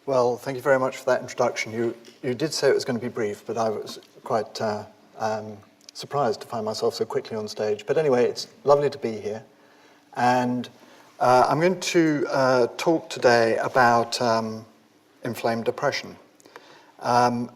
Well, thank you very much for that introduction. You did say it was going to be brief, but I was quite surprised to find myself so quickly on stage. But anyway, it's lovely to be here. And I'm going to talk today about inflamed depression. And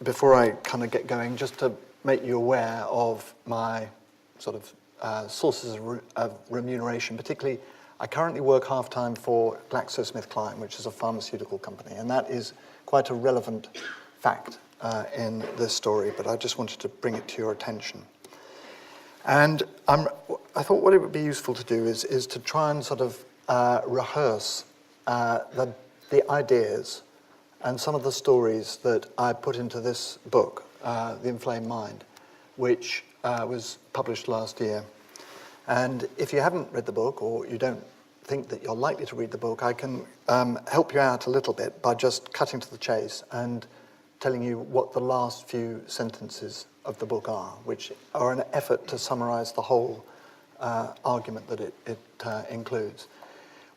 before I kind of get going, just to make you aware of my sort of sources of remuneration, particularly I currently work half-time for GlaxoSmithKline, which is a pharmaceutical company, and that is quite a relevant fact in this story, but I just wanted to bring it to your attention. And I thought what it would be useful to do is to try and sort of rehearse the ideas and some of the stories that I put into this book, The Inflamed Mind, which was published last year. And if you haven't read the book, or you don't think that you're likely to read the book, I can help you out a little bit by just cutting to the chase and telling you what the last few sentences of the book are, which are an effort to summarize the whole argument that it includes.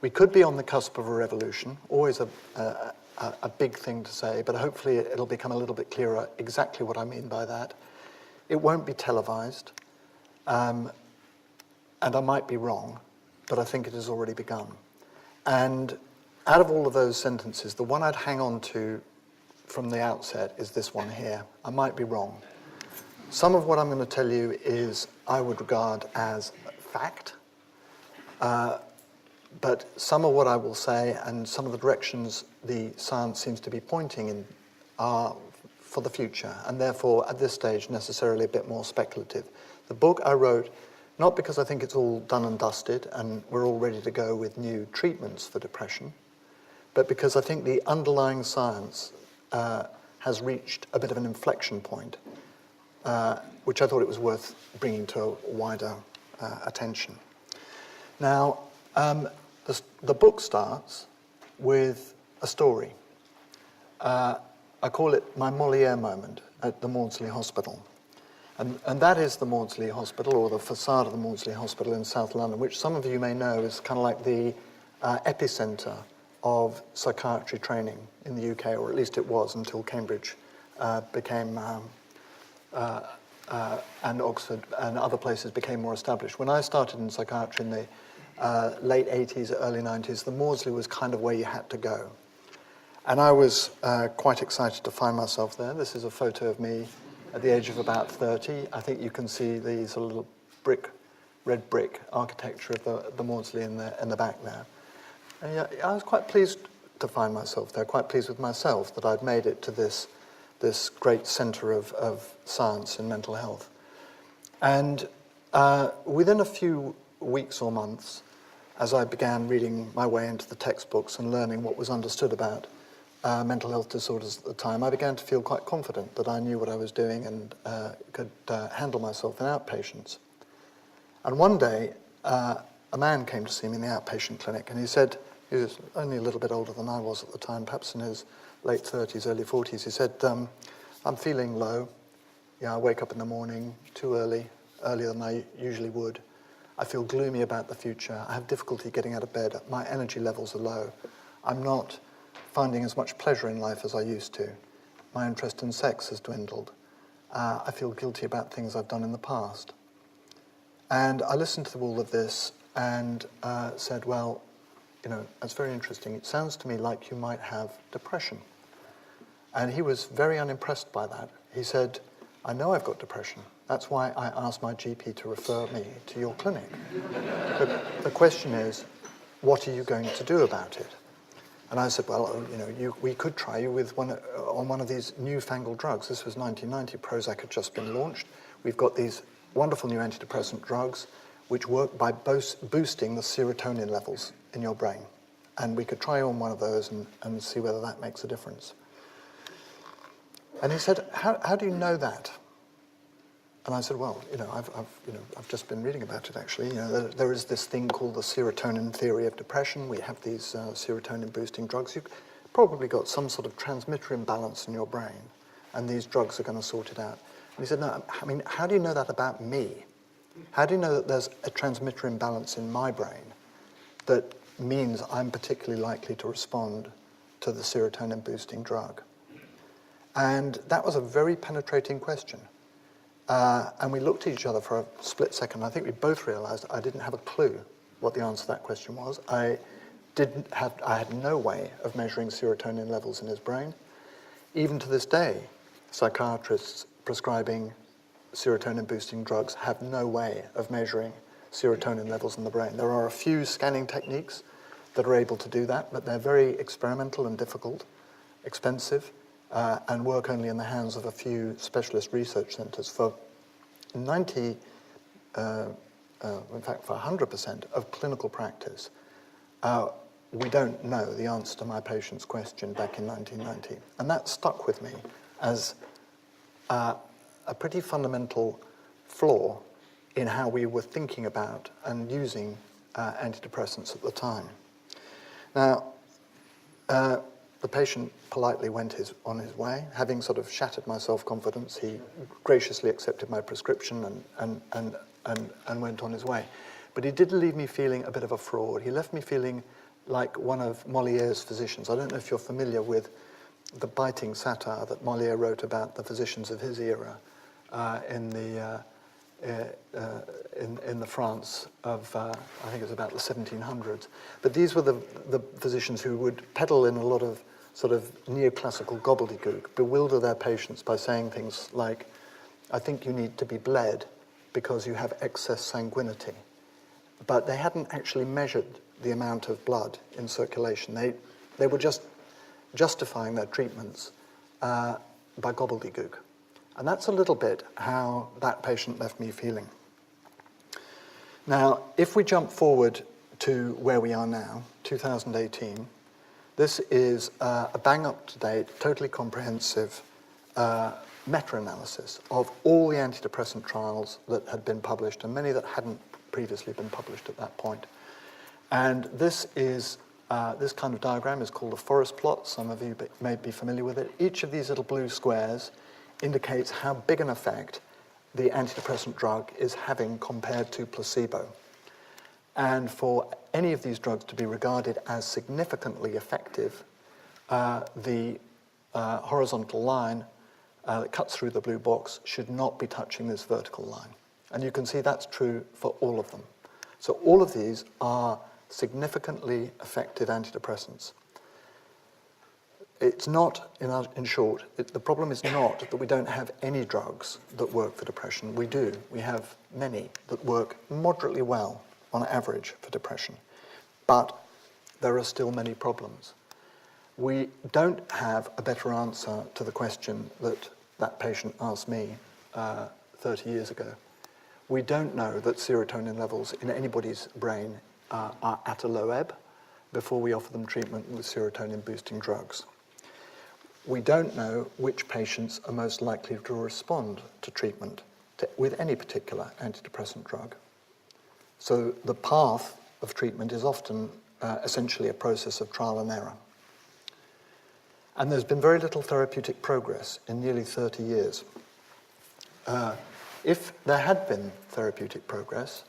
We could be on the cusp of a revolution, always a big thing to say, but hopefully it'll become a little bit clearer exactly what I mean by that. It won't be televised. And I might be wrong, but I think it has already begun. And out of all of those sentences, the one I'd hang on to from the outset is this one here. I might be wrong. Some of what I'm going to tell you is I would regard as fact, but some of what I will say and some of the directions the science seems to be pointing in are for the future, and therefore at this stage necessarily a bit more speculative. The book I wrote not because I think it's all done and dusted and we're all ready to go with new treatments for depression, but because I think the underlying science has reached a bit of an inflection point, which I thought it was worth bringing to a wider attention. Now, the book starts with a story. I call it my Moliere Moment at the Maudsley Hospital. And that is the Maudsley Hospital, or the facade of the Maudsley Hospital in South London, which some of you may know is kind of like the epicenter of psychiatry training in the UK, or at least it was until Cambridge became, and Oxford and other places became more established. When I started in psychiatry in the late 80s, early 90s, the Maudsley was kind of where you had to go. And I was quite excited to find myself there. This is a photo of me at the age of about 30. I think you can see the sort of little red brick architecture of the Maudsley in the back there. And yeah, I was quite pleased to find myself there, quite pleased with myself that I'd made it to this great centre of science and mental health. And within a few weeks or months, as I began reading my way into the textbooks and learning what was understood about mental health disorders at the time, I began to feel quite confident that I knew what I was doing and could handle myself in outpatients. And one day, a man came to see me in the outpatient clinic, and he said, he was only a little bit older than I was at the time, perhaps in his late 30s, early 40s. He said, I'm feeling low. I wake up in the morning too early, earlier than I usually would. I feel gloomy about the future. I have difficulty getting out of bed. My energy levels are low. I'm not finding as much pleasure in life as I used to. My interest in sex has dwindled. I feel guilty about things I've done in the past. And I listened to all of this and said, well, that's very interesting. It sounds to me like you might have depression. And he was very unimpressed by that. He said, I know I've got depression. That's why I asked my GP to refer me to your clinic. The question is, what are you going to do about it? And I said, well, we could try you with on one of these newfangled drugs. This was 1990. Prozac had just been launched. We've got these wonderful new antidepressant drugs which work by boosting the serotonin levels in your brain. And we could try you on one of those and see whether that makes a difference. And he said, how do you know that? And I said, well, I've just been reading about it actually. There is this thing called the serotonin theory of depression. We have these serotonin boosting drugs. You've probably got some sort of transmitter imbalance in your brain, and these drugs are going to sort it out. And he said, no, I mean, how do you know that about me? How do you know that there's a transmitter imbalance in my brain that means I'm particularly likely to respond to the serotonin boosting drug? And that was a very penetrating question. And we looked at each other for a split second. I think we both realized I didn't have a clue what the answer to that question was. I had no way of measuring serotonin levels in his brain. Even to this day, psychiatrists prescribing serotonin-boosting drugs have no way of measuring serotonin levels in the brain. There are a few scanning techniques that are able to do that, but they're very experimental and difficult, expensive, and work only in the hands of a few specialist research centers. For 90, in fact, for 100% of clinical practice, we don't know the answer to my patient's question back in 1990. And that stuck with me as a pretty fundamental flaw in how we were thinking about and using antidepressants at the time. Now, the patient politely went on his way. Having sort of shattered my self-confidence, he graciously accepted my prescription and went on his way. But he did leave me feeling a bit of a fraud. He left me feeling like one of Moliere's physicians. I don't know if you're familiar with the biting satire that Moliere wrote about the physicians of his era in the France of, I think it was about the 1700s. But these were the physicians who would peddle in a lot of sort of neoclassical gobbledygook, bewilder their patients by saying things like, I think you need to be bled because you have excess sanguinity. But they hadn't actually measured the amount of blood in circulation. They were just justifying their treatments by gobbledygook. And that's a little bit how that patient left me feeling. Now, if we jump forward to where we are now, 2018, this is a bang-up-to-date, totally comprehensive meta-analysis of all the antidepressant trials that had been published, and many that hadn't previously been published at that point. And this is this kind of diagram is called a forest plot. Some of you may be familiar with it. Each of these little blue squares indicates how big an effect the antidepressant drug is having compared to placebo. And for any of these drugs to be regarded as significantly effective, the horizontal line that cuts through the blue box should not be touching this vertical line. And you can see that's true for all of them. So all of these are significantly effective antidepressants. It's not, in short, the problem is not that we don't have any drugs that work for depression. We do. We have many that work moderately well on average for depression. But there are still many problems. We don't have a better answer to the question that patient asked me 30 years ago. We don't know that serotonin levels in anybody's brain are at a low ebb before we offer them treatment with serotonin-boosting drugs. We don't know which patients are most likely to respond to treatment with any particular antidepressant drug. So the path of treatment is often essentially a process of trial and error. And there's been very little therapeutic progress in nearly 30 years. If there had been therapeutic progress,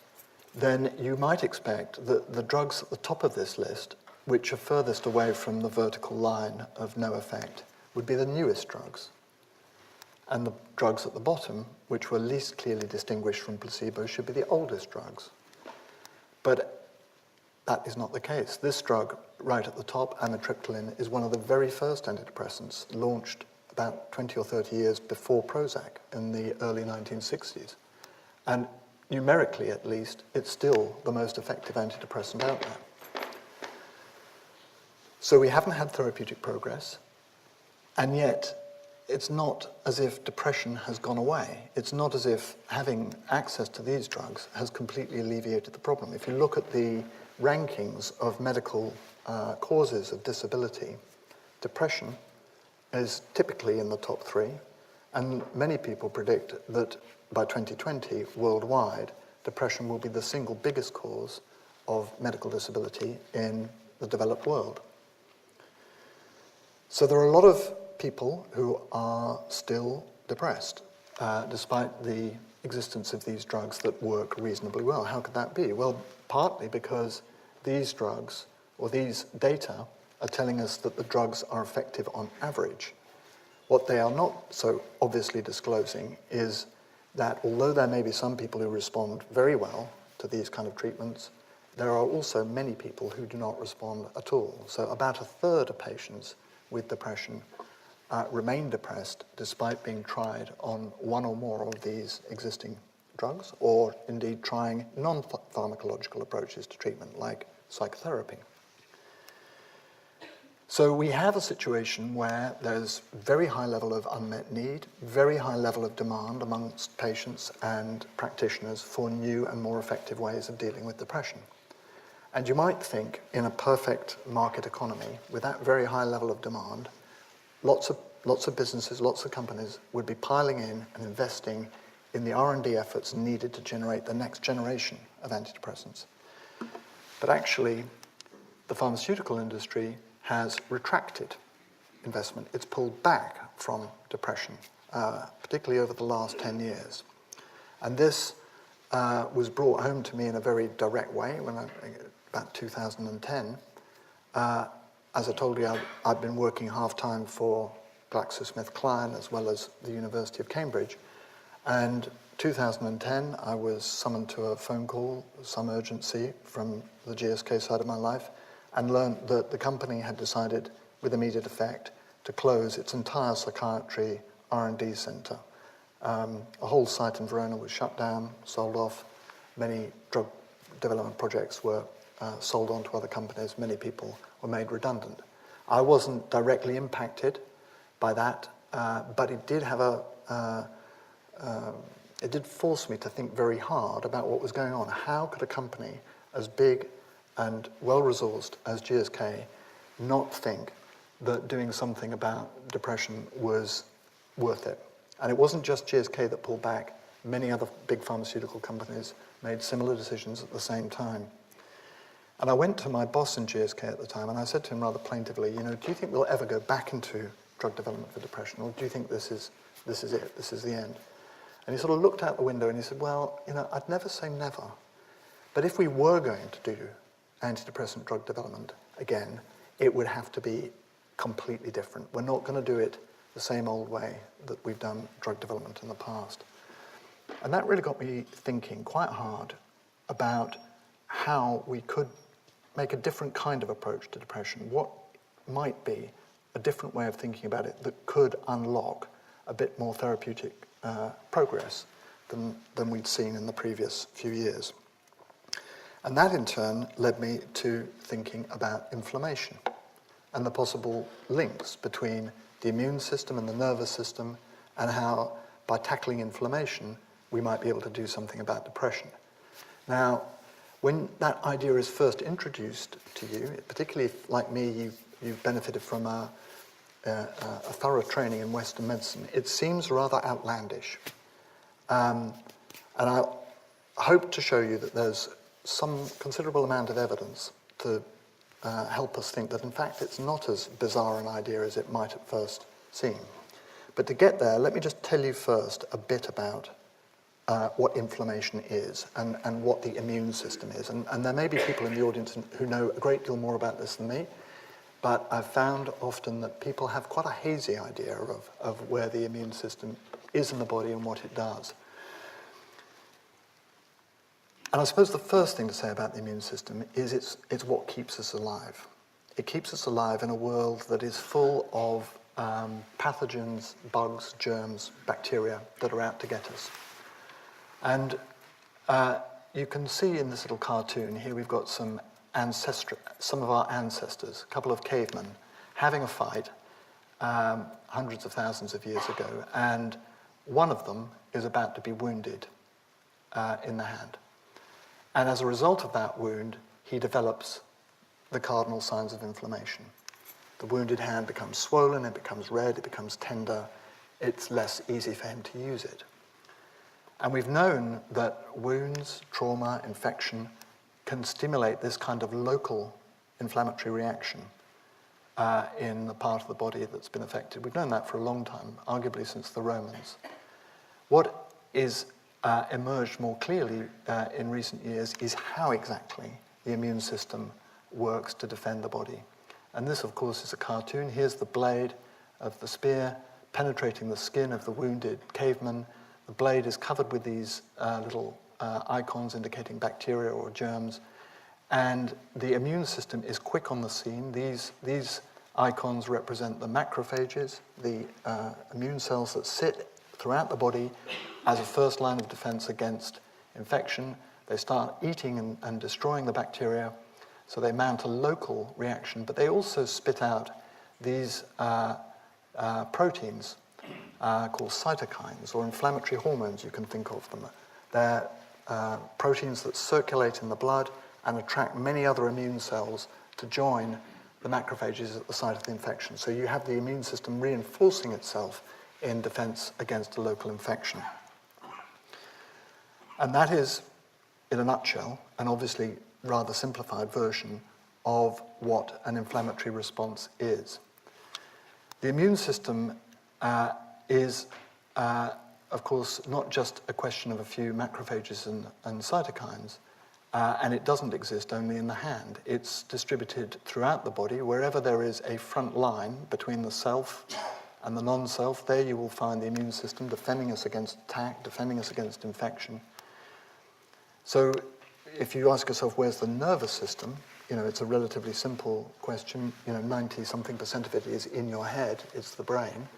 then you might expect that the drugs at the top of this list, which are furthest away from the vertical line of no effect, would be the newest drugs. And the drugs at the bottom, which were least clearly distinguished from placebo, should be the oldest drugs. But that is not the case. This drug right at the top, amitriptyline, is one of the very first antidepressants launched about 20 or 30 years before Prozac in the early 1960s. And numerically, at least, it's still the most effective antidepressant out there. So we haven't had therapeutic progress, and yet it's not as if depression has gone away. It's not as if having access to these drugs has completely alleviated the problem. If you look at the rankings of medical causes of disability, depression is typically in the top 3, and many people predict that by 2020, worldwide, depression will be the single biggest cause of medical disability in the developed world. So there are a lot of people who are still depressed, despite the existence of these drugs that work reasonably well. How could that be? Well, partly because these drugs or these data are telling us that the drugs are effective on average. What they are not so obviously disclosing is that although there may be some people who respond very well to these kind of treatments, there are also many people who do not respond at all. So about a third of patients with depression remain depressed despite being tried on one or more of these existing drugs, or indeed trying non-pharmacological approaches to treatment like psychotherapy. So we have a situation where there's very high level of unmet need, very high level of demand amongst patients and practitioners for new and more effective ways of dealing with depression. And you might think in a perfect market economy, with that very high level of demand, lots of businesses, lots of companies would be piling in and investing in the R&D efforts needed to generate the next generation of antidepressants. But actually, the pharmaceutical industry has retracted investment. It's pulled back from depression, particularly over the last 10 years. And this was brought home to me in a very direct way when about 2010. As I told you, I've been working half-time for GlaxoSmithKline as well as the University of Cambridge. And 2010, I was summoned to a phone call, some urgency from the GSK side of my life, and learned that the company had decided with immediate effect to close its entire psychiatry R&D center. A whole site in Verona was shut down, sold off. Many drug development projects were sold on to other companies. Many people were made redundant. I wasn't directly impacted by that, but it did have it did force me to think very hard about what was going on. How could a company as big and well-resourced as GSK not think that doing something about depression was worth it? And it wasn't just GSK that pulled back. Many other big pharmaceutical companies made similar decisions at the same time. And I went to my boss in GSK at the time, and I said to him rather plaintively, do you think we'll ever go back into drug development for depression, or do you think this is it, this is the end? And he sort of looked out the window and he said, well, I'd never say never, but if we were going to do antidepressant drug development again, it would have to be completely different. We're not going to do it the same old way that we've done drug development in the past. And that really got me thinking quite hard about how we could make a different kind of approach to depression. What might be a different way of thinking about it that could unlock a bit more therapeutic progress than we'd seen in the previous few years. And that in turn led me to thinking about inflammation and the possible links between the immune system and the nervous system, and how by tackling inflammation we might be able to do something about depression. Now, when that idea is first introduced to you, particularly if, like me, you've benefited from a thorough training in Western medicine, it seems rather outlandish. And I hope to show you that there's some considerable amount of evidence to help us think that, in fact, it's not as bizarre an idea as it might at first seem. But to get there, let me just tell you first a bit about what inflammation is and what the immune system is. And there may be people in the audience who know a great deal more about this than me, but I've found often that people have quite a hazy idea of where the immune system is in the body and what it does. And I suppose the first thing to say about the immune system is it's what keeps us alive. It keeps us alive in a world that is full of pathogens, bugs, germs, bacteria that are out to get us. And you can see in this little cartoon here we've got some of our ancestors, a couple of cavemen, having a fight hundreds of thousands of years ago, and one of them is about to be wounded in the hand. And as a result of that wound, he develops the cardinal signs of inflammation. The wounded hand becomes swollen, it becomes red, it becomes tender, it's less easy for him to use it. And we've known that wounds, trauma, infection can stimulate this kind of local inflammatory reaction in the part of the body that's been affected. We've known that for a long time, arguably since the Romans. What is emerged more clearly in recent years is how exactly the immune system works to defend the body. And this, of course, is a cartoon. Here's the blade of the spear penetrating the skin of the wounded caveman. The blade is covered with these little icons indicating bacteria or germs. And the immune system is quick on the scene. These icons represent the macrophages, the immune cells that sit throughout the body as a first line of defense against infection. They start eating and destroying the bacteria, so they mount a local reaction, but they also spit out these proteins called cytokines, or inflammatory hormones, you can think of them. They're proteins that circulate in the blood and attract many other immune cells to join the macrophages at the site of the infection. So you have the immune system reinforcing itself in defense against a local infection. And that is, in a nutshell, an obviously rather simplified version of what an inflammatory response is. The immune system is, of course, not just a question of a few macrophages and cytokines, and it doesn't exist only in the hand. It's distributed throughout the body. Wherever there is a front line between the self and the non-self, there you will find the immune system defending us against attack, defending us against infection. So if you ask yourself, where's the nervous system? It's a relatively simple question. 90-something% of it is in your head. It's the brain.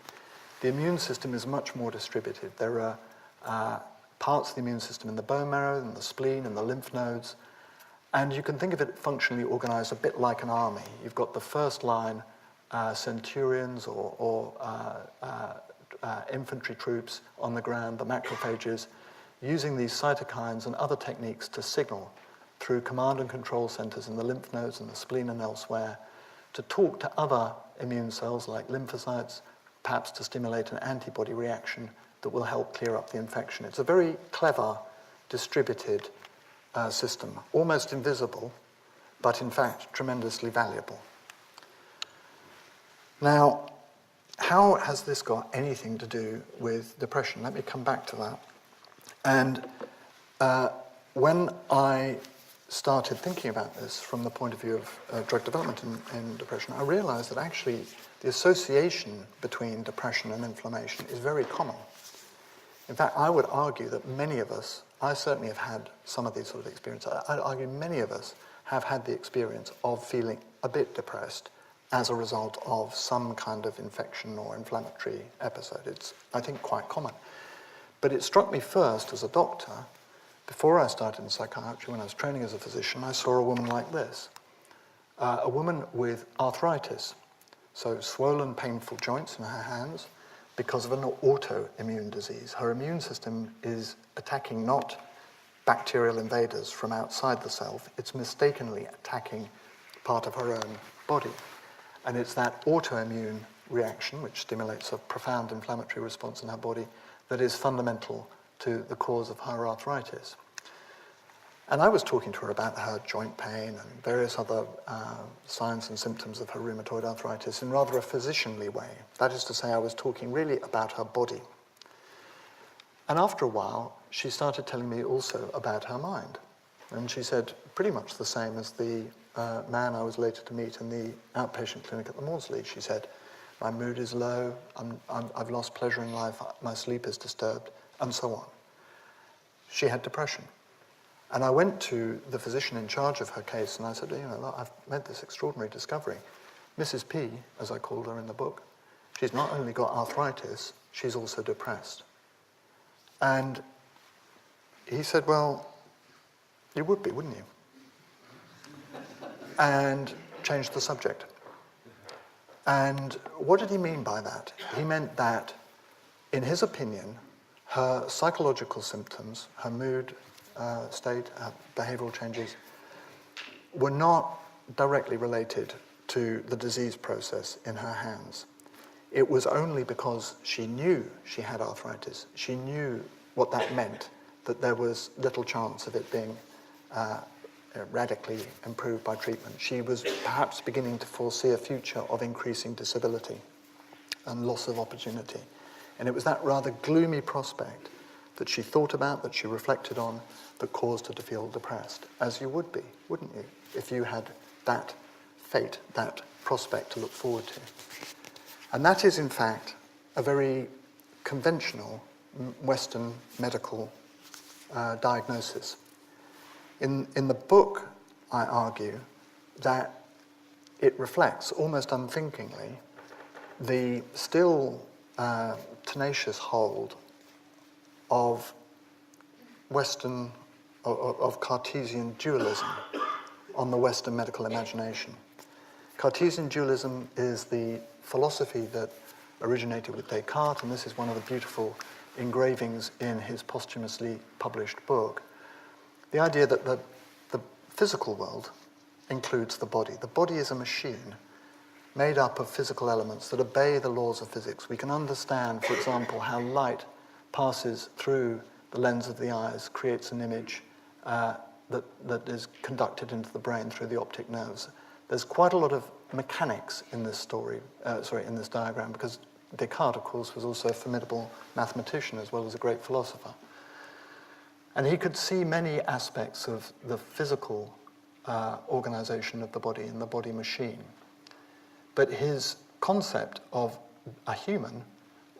The immune system is much more distributed. There are parts of the immune system in the bone marrow, in the spleen, and the lymph nodes. And you can think of it functionally organized a bit like an army. You've got the first line centurions or infantry troops on the ground, the macrophages, using these cytokines and other techniques to signal through command and control centers in the lymph nodes and the spleen and elsewhere to talk to other immune cells like lymphocytes, perhaps to stimulate an antibody reaction that will help clear up the infection. It's a very clever, distributed system, almost invisible, but in fact tremendously valuable. Now, how has this got anything to do with depression? Let me come back to that. And when I started thinking about this from the point of view of drug development in depression, I realized that actually the association between depression and inflammation is very common. In fact, I would argue that many of us, I certainly have had some of these sort of experiences, I'd argue many of us have had the experience of feeling a bit depressed as a result of some kind of infection or inflammatory episode. It's, I think, quite common. But it struck me first as a doctor, before I started in psychiatry, when I was training as a physician, I saw a woman like this. A woman with arthritis, so swollen, painful joints in her hands because of an autoimmune disease. Her immune system is attacking not bacterial invaders from outside the self, it's mistakenly attacking part of her own body. And it's that autoimmune reaction, which stimulates a profound inflammatory response in her body, that is fundamental to the cause of her arthritis. And I was talking to her about her joint pain and various other signs and symptoms of her rheumatoid arthritis in rather a physicianly way. That is to say, I was talking really about her body. And after a while, she started telling me also about her mind. And she said pretty much the same as the man I was later to meet in the outpatient clinic at the Maudsley. She said, my mood is low, I've lost pleasure in life, my sleep is disturbed, and so on. She had depression. And I went to the physician in charge of her case and I said, look, I've made this extraordinary discovery. Mrs. P, as I called her in the book, she's not only got arthritis, she's also depressed. And he said, well, you would be, wouldn't you? And changed the subject. And what did he mean by that? He meant that, in his opinion, her psychological symptoms, her mood state, her behavioral changes, were not directly related to the disease process in her hands. It was only because she knew she had arthritis, she knew what that meant, that there was little chance of it being radically improved by treatment. She was perhaps beginning to foresee a future of increasing disability and loss of opportunity. And it was that rather gloomy prospect that she thought about, that she reflected on, that caused her to feel depressed, as you would be, wouldn't you, if you had that fate, that prospect to look forward to. And that is, in fact, a very conventional Western medical diagnosis. In the book, I argue that it reflects, almost unthinkingly, the still tenacious hold of Western, of Cartesian dualism on the Western medical imagination. Cartesian dualism is the philosophy that originated with Descartes, and this is one of the beautiful engravings in his posthumously published book. The idea that the physical world includes the body. The body is a machine made up of physical elements that obey the laws of physics. We can understand, for example, how light passes through the lens of the eyes, creates an image that is conducted into the brain through the optic nerves. There's quite a lot of mechanics in this in this diagram, because Descartes, of course, was also a formidable mathematician as well as a great philosopher. And he could see many aspects of the physical organization of the body and the body machine. But his concept of a human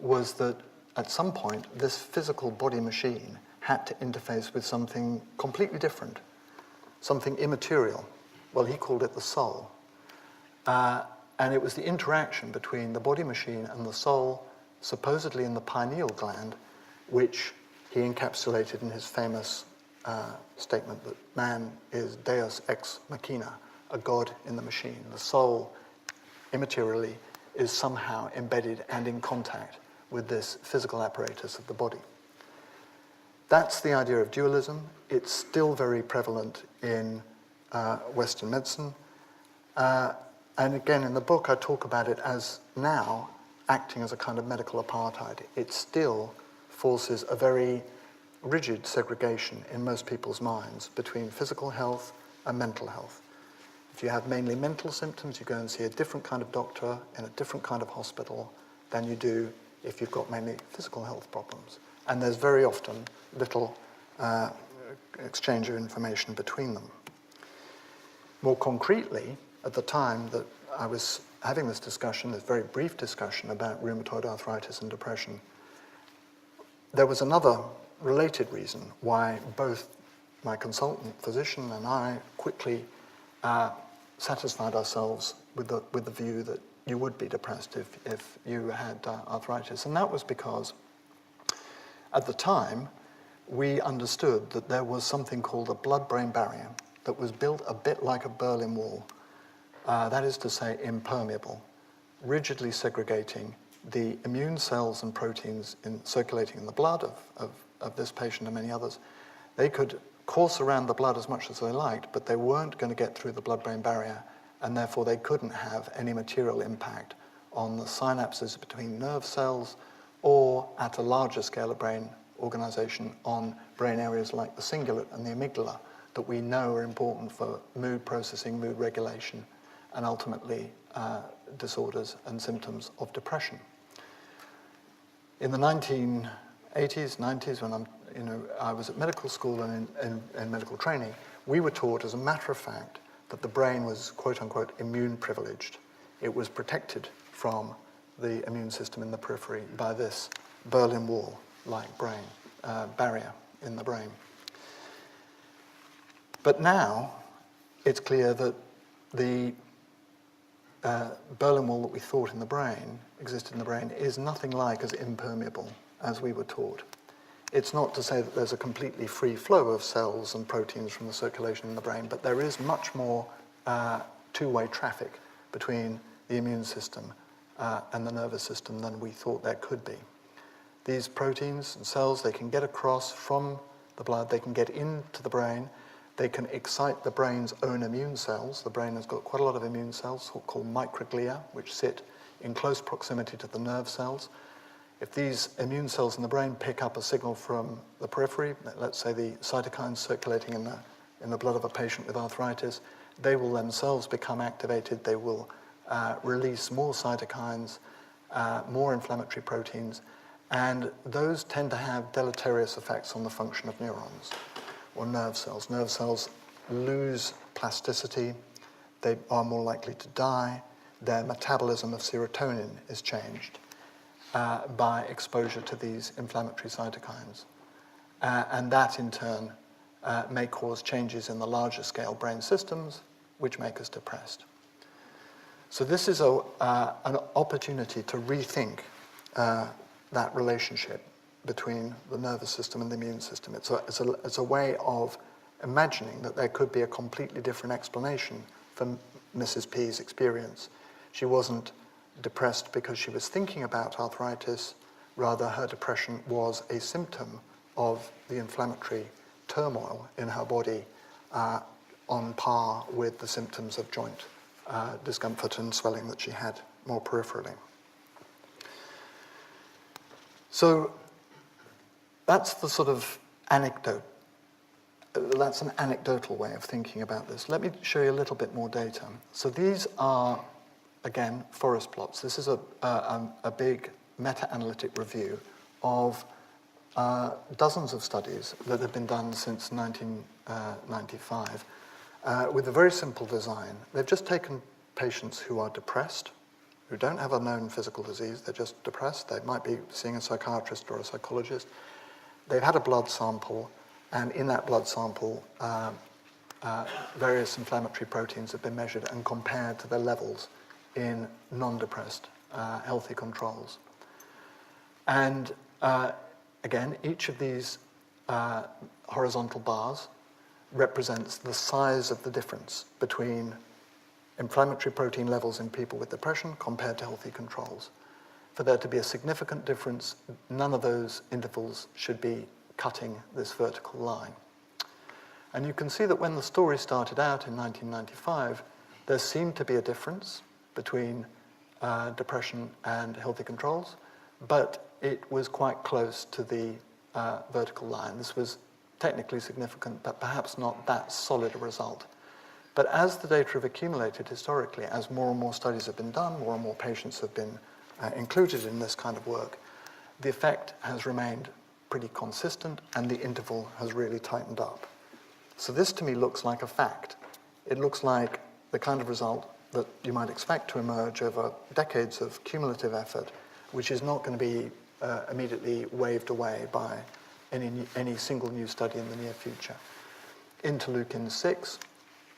was that at some point this physical body machine had to interface with something completely different, something immaterial. Well, he called it the soul. And it was the interaction between the body machine and the soul, supposedly in the pineal gland, which he encapsulated in his famous statement that man is deus ex machina, a god in the machine. The soul, immaterially, is somehow embedded and in contact with this physical apparatus of the body. That's the idea of dualism. It's still very prevalent in Western medicine. And again, in the book, I talk about it as now acting as a kind of medical apartheid. It still forces a very rigid segregation in most people's minds between physical health and mental health. If you have mainly mental symptoms, you go and see a different kind of doctor in a different kind of hospital than you do if you've got mainly physical health problems. And there's very often little exchange of information between them. More concretely, at the time that I was having this discussion, this very brief discussion about rheumatoid arthritis and depression, there was another related reason why both my consultant physician and I quickly satisfied ourselves with the view that you would be depressed if you had arthritis. And that was because at the time we understood that there was something called a blood-brain barrier that was built a bit like a Berlin Wall. That is to say, impermeable, rigidly segregating the immune cells and proteins circulating in the blood of this patient and many others. They could course around the blood as much as they liked, but they weren't going to get through the blood-brain barrier, and therefore they couldn't have any material impact on the synapses between nerve cells or, at a larger scale of brain organization, on brain areas like the cingulate and the amygdala that we know are important for mood processing, mood regulation, and ultimately disorders and symptoms of depression. In the 1980s, 90s, when I was at medical school and in medical training, we were taught, as a matter of fact, that the brain was, quote unquote, immune privileged. It was protected from the immune system in the periphery by this Berlin Wall-like barrier in the brain. But now it's clear that the Berlin Wall that we thought existed in the brain is nothing like as impermeable as we were taught. It's not to say that there's a completely free flow of cells and proteins from the circulation in the brain, but there is much more two-way traffic between the immune system and the nervous system than we thought there could be. These proteins and cells, they can get across from the blood, they can get into the brain, they can excite the brain's own immune cells. The brain has got quite a lot of immune cells called microglia, which sit in close proximity to the nerve cells. If these immune cells in the brain pick up a signal from the periphery, let's say the cytokines circulating in the blood of a patient with arthritis, they will themselves become activated. They will release more cytokines, more inflammatory proteins, and those tend to have deleterious effects on the function of neurons or nerve cells. Nerve cells lose plasticity, they are more likely to die, their metabolism of serotonin is changed by exposure to these inflammatory cytokines. And that, in turn, may cause changes in the larger scale brain systems, which make us depressed. So this is an opportunity to rethink that relationship between the nervous system and the immune system. It's a way of imagining that there could be a completely different explanation for Mrs. P's experience. She wasn't depressed because she was thinking about arthritis. Rather, her depression was a symptom of the inflammatory turmoil in her body, on par with the symptoms of joint discomfort and swelling that she had more peripherally. So that's the sort of anecdote. That's an anecdotal way of thinking about this. Let me show you a little bit more data. So these are, again, forest plots. This is a big meta-analytic review of dozens of studies that have been done since 1995 with a very simple design. They've just taken patients who are depressed, who don't have a known physical disease, they're just depressed. They might be seeing a psychiatrist or a psychologist. They've had a blood sample, and in that blood sample, various inflammatory proteins have been measured and compared to their levels in non-depressed, healthy controls. And again, each of these horizontal bars represents the size of the difference between inflammatory protein levels in people with depression compared to healthy controls. For there to be a significant difference, none of those intervals should be cutting this vertical line. And you can see that when the story started out in 1995, there seemed to be a difference between depression and healthy controls, but it was quite close to the vertical line. This was technically significant, but perhaps not that solid a result. But as the data have accumulated historically, as more and more studies have been done, more and more patients have been included in this kind of work, the effect has remained pretty consistent and the interval has really tightened up. So this to me looks like a fact. It looks like the kind of result that you might expect to emerge over decades of cumulative effort, which is not going to be immediately waved away by any single new study in the near future. Interleukin-6,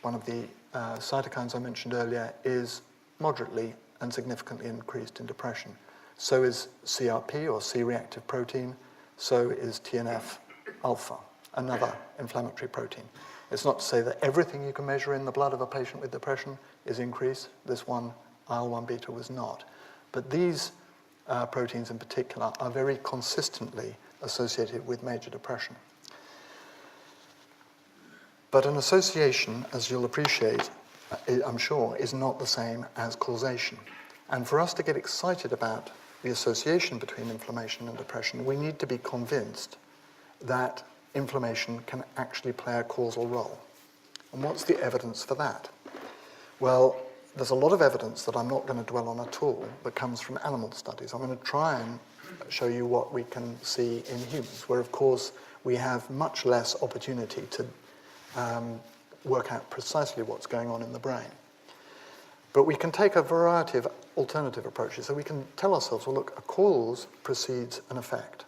one of the cytokines I mentioned earlier, is moderately and significantly increased in depression. So is CRP, or C-reactive protein. So is TNF-alpha, another inflammatory protein. It's not to say that everything you can measure in the blood of a patient with depression is increased. This one, IL-1 beta, was not. But these proteins in particular are very consistently associated with major depression. But an association, as you'll appreciate, I'm sure, is not the same as causation. And for us to get excited about the association between inflammation and depression, we need to be convinced that inflammation can actually play a causal role. And what's the evidence for that? Well, there's a lot of evidence that I'm not going to dwell on at all that comes from animal studies. I'm going to try and show you what we can see in humans, where, of course, we have much less opportunity to work out precisely what's going on in the brain. But we can take a variety of alternative approaches. So we can tell ourselves, well, look, a cause precedes an effect.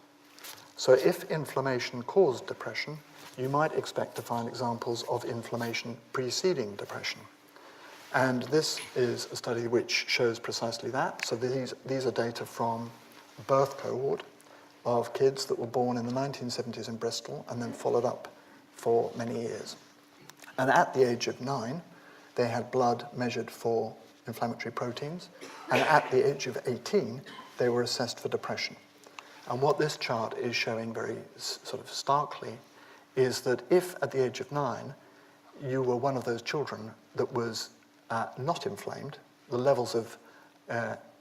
So if inflammation caused depression, you might expect to find examples of inflammation preceding depression. And this is a study which shows precisely that. So these are data from a birth cohort of kids that were born in the 1970s in Bristol and then followed up for many years. And at the age of 9, they had blood measured for inflammatory proteins, and at the age of 18, they were assessed for depression. And what this chart is showing very sort of starkly is that if at the age of 9, you were one of those children that was not inflamed, the levels of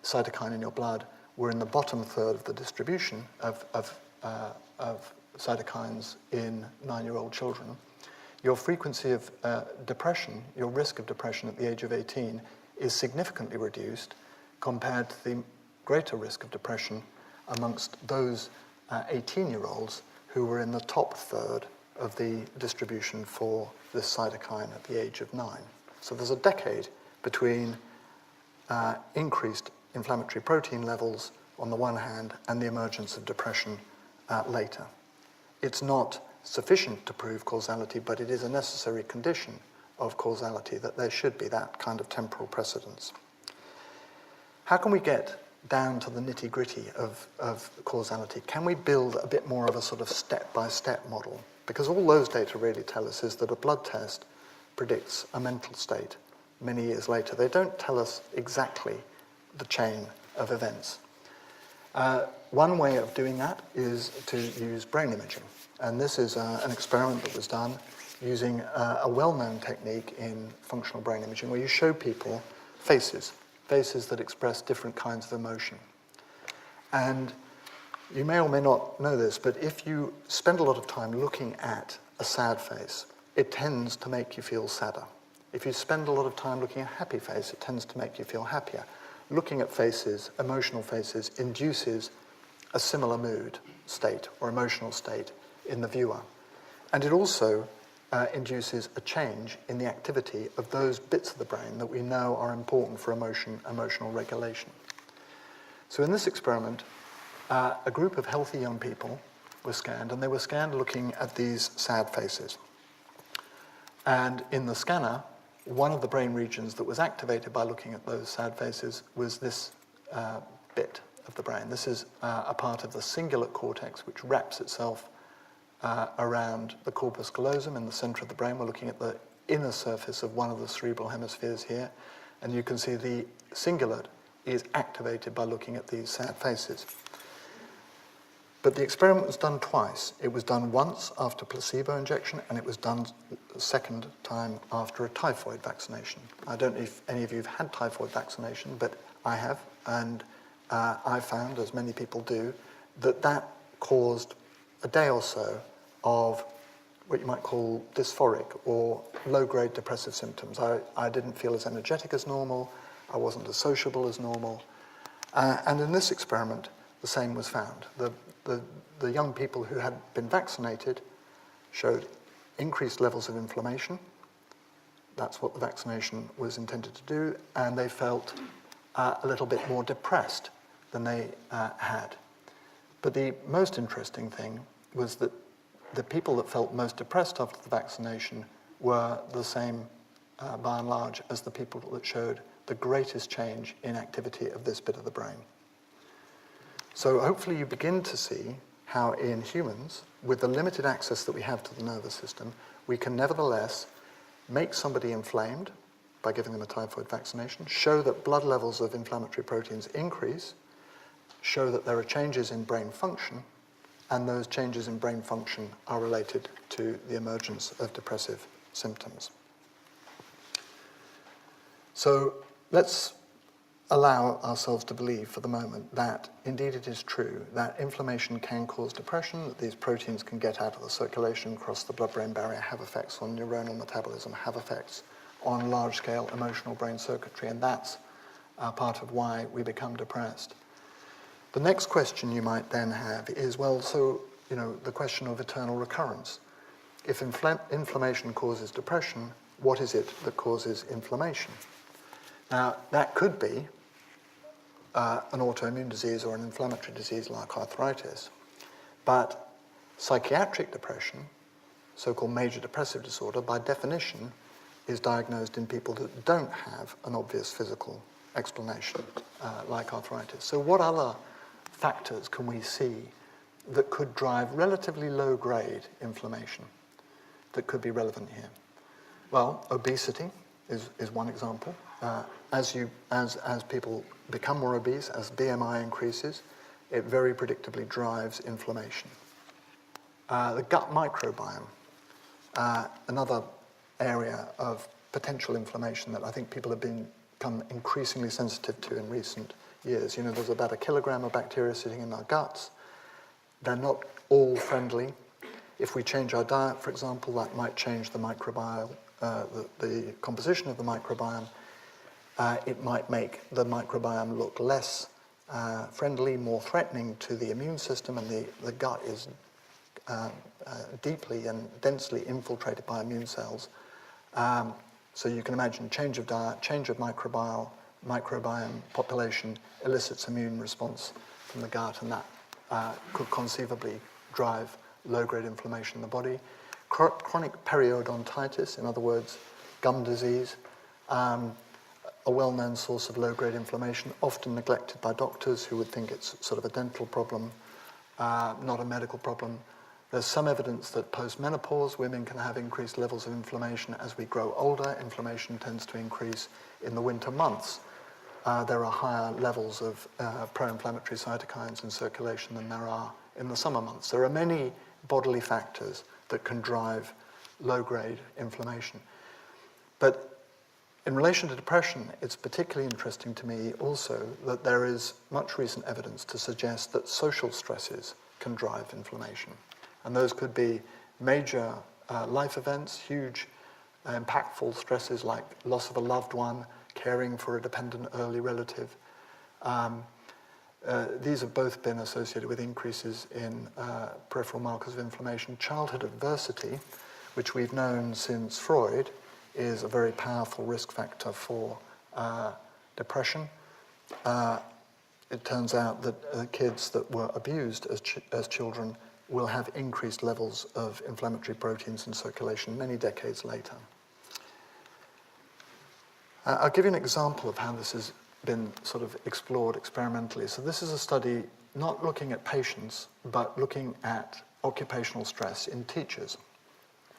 cytokine in your blood were in the bottom third of the distribution of cytokines in 9-year-old children, your frequency of depression, your risk of depression at the age of 18 is significantly reduced compared to the greater risk of depression amongst those 18-year-olds who were in the top third of the distribution for this cytokine at the age of 9. So there's a decade between increased inflammatory protein levels on the one hand and the emergence of depression later. It's not sufficient to prove causality, but it is a necessary condition of causality that there should be that kind of temporal precedence. How can we get down to the nitty-gritty of causality? Can we build a bit more of a sort of step-by-step model? Because all those data really tell us is that a blood test predicts a mental state many years later. They don't tell us exactly the chain of events. One way of doing that is to use brain imaging. And this is an experiment that was done using a well-known technique in functional brain imaging where you show people faces that express different kinds of emotion. And you may or may not know this, but if you spend a lot of time looking at a sad face, it tends to make you feel sadder. If you spend a lot of time looking at a happy face, it tends to make you feel happier. Looking at faces, emotional faces, induces a similar mood state or emotional state in the viewer. And it also induces a change in the activity of those bits of the brain that we know are important for emotional regulation. So in this experiment, a group of healthy young people were scanned, and they were scanned looking at these sad faces. And in the scanner, one of the brain regions that was activated by looking at those sad faces was this bit of the brain. This is a part of the cingulate cortex, which wraps itself around the corpus callosum in the center of the brain. We're looking at the inner surface of one of the cerebral hemispheres here, and you can see the cingulate is activated by looking at these sad faces. But the experiment was done twice. It was done once after placebo injection, and it was done a second time after a typhoid vaccination. I don't know if any of you have had typhoid vaccination, but I have, and I found, as many people do, that caused a day or so of what you might call dysphoric or low-grade depressive symptoms. I didn't feel as energetic as normal. I wasn't as sociable as normal. And in this experiment, the same was found. The young people who had been vaccinated showed increased levels of inflammation. That's what the vaccination was intended to do, and they felt a little bit more depressed than they had. But the most interesting thing was that the people that felt most depressed after the vaccination were the same, by and large, as the people that showed the greatest change in activity of this bit of the brain. So hopefully you begin to see how in humans, with the limited access that we have to the nervous system, we can nevertheless make somebody inflamed by giving them a typhoid vaccination, show that blood levels of inflammatory proteins increase, show that there are changes in brain function, and those changes in brain function are related to the emergence of depressive symptoms. So let's allow ourselves to believe for the moment that indeed it is true that inflammation can cause depression, that these proteins can get out of the circulation, cross the blood-brain barrier, have effects on neuronal metabolism, have effects on large-scale emotional brain circuitry, and that's part of why we become depressed. The next question you might then have is, well, so, the question of eternal recurrence. If inflammation causes depression, what is it that causes inflammation? Now, that could be an autoimmune disease or an inflammatory disease like arthritis, but psychiatric depression, so-called major depressive disorder, by definition, is diagnosed in people that don't have an obvious physical explanation, like arthritis. So what other factors can we see that could drive relatively low-grade inflammation that could be relevant here? Well, obesity is one example. As people become more obese, as BMI increases, it very predictably drives inflammation. The gut microbiome, another area of potential inflammation that I think people have become increasingly sensitive to in recent years. There's about 1 kilogram of bacteria sitting in our guts. They're not all friendly. If we change our diet, for example, that might change the microbiome, the composition of the microbiome. It might make the microbiome look less friendly, more threatening to the immune system, and the gut is deeply and densely infiltrated by immune cells. So you can imagine change of diet, change of microbiome population elicits immune response from the gut, and that could conceivably drive low-grade inflammation in the body. Chronic periodontitis, in other words, gum disease, a well-known source of low-grade inflammation, often neglected by doctors who would think it's sort of a dental problem, not a medical problem. There's some evidence that post-menopause, women can have increased levels of inflammation. As we grow older, inflammation tends to increase in the winter months. There are higher levels of pro-inflammatory cytokines in circulation than there are in the summer months. There are many bodily factors that can drive low-grade inflammation. But in relation to depression, it's particularly interesting to me also that there is much recent evidence to suggest that social stresses can drive inflammation. And those could be major life events, huge, impactful stresses like loss of a loved one, caring for a dependent early relative. These have both been associated with increases in peripheral markers of inflammation. Childhood adversity, which we've known since Freud, is a very powerful risk factor for depression. It turns out that kids that were abused as children will have increased levels of inflammatory proteins in circulation many decades later. I'll give you an example of how this has been sort of explored experimentally. So this is a study not looking at patients, but looking at occupational stress in teachers.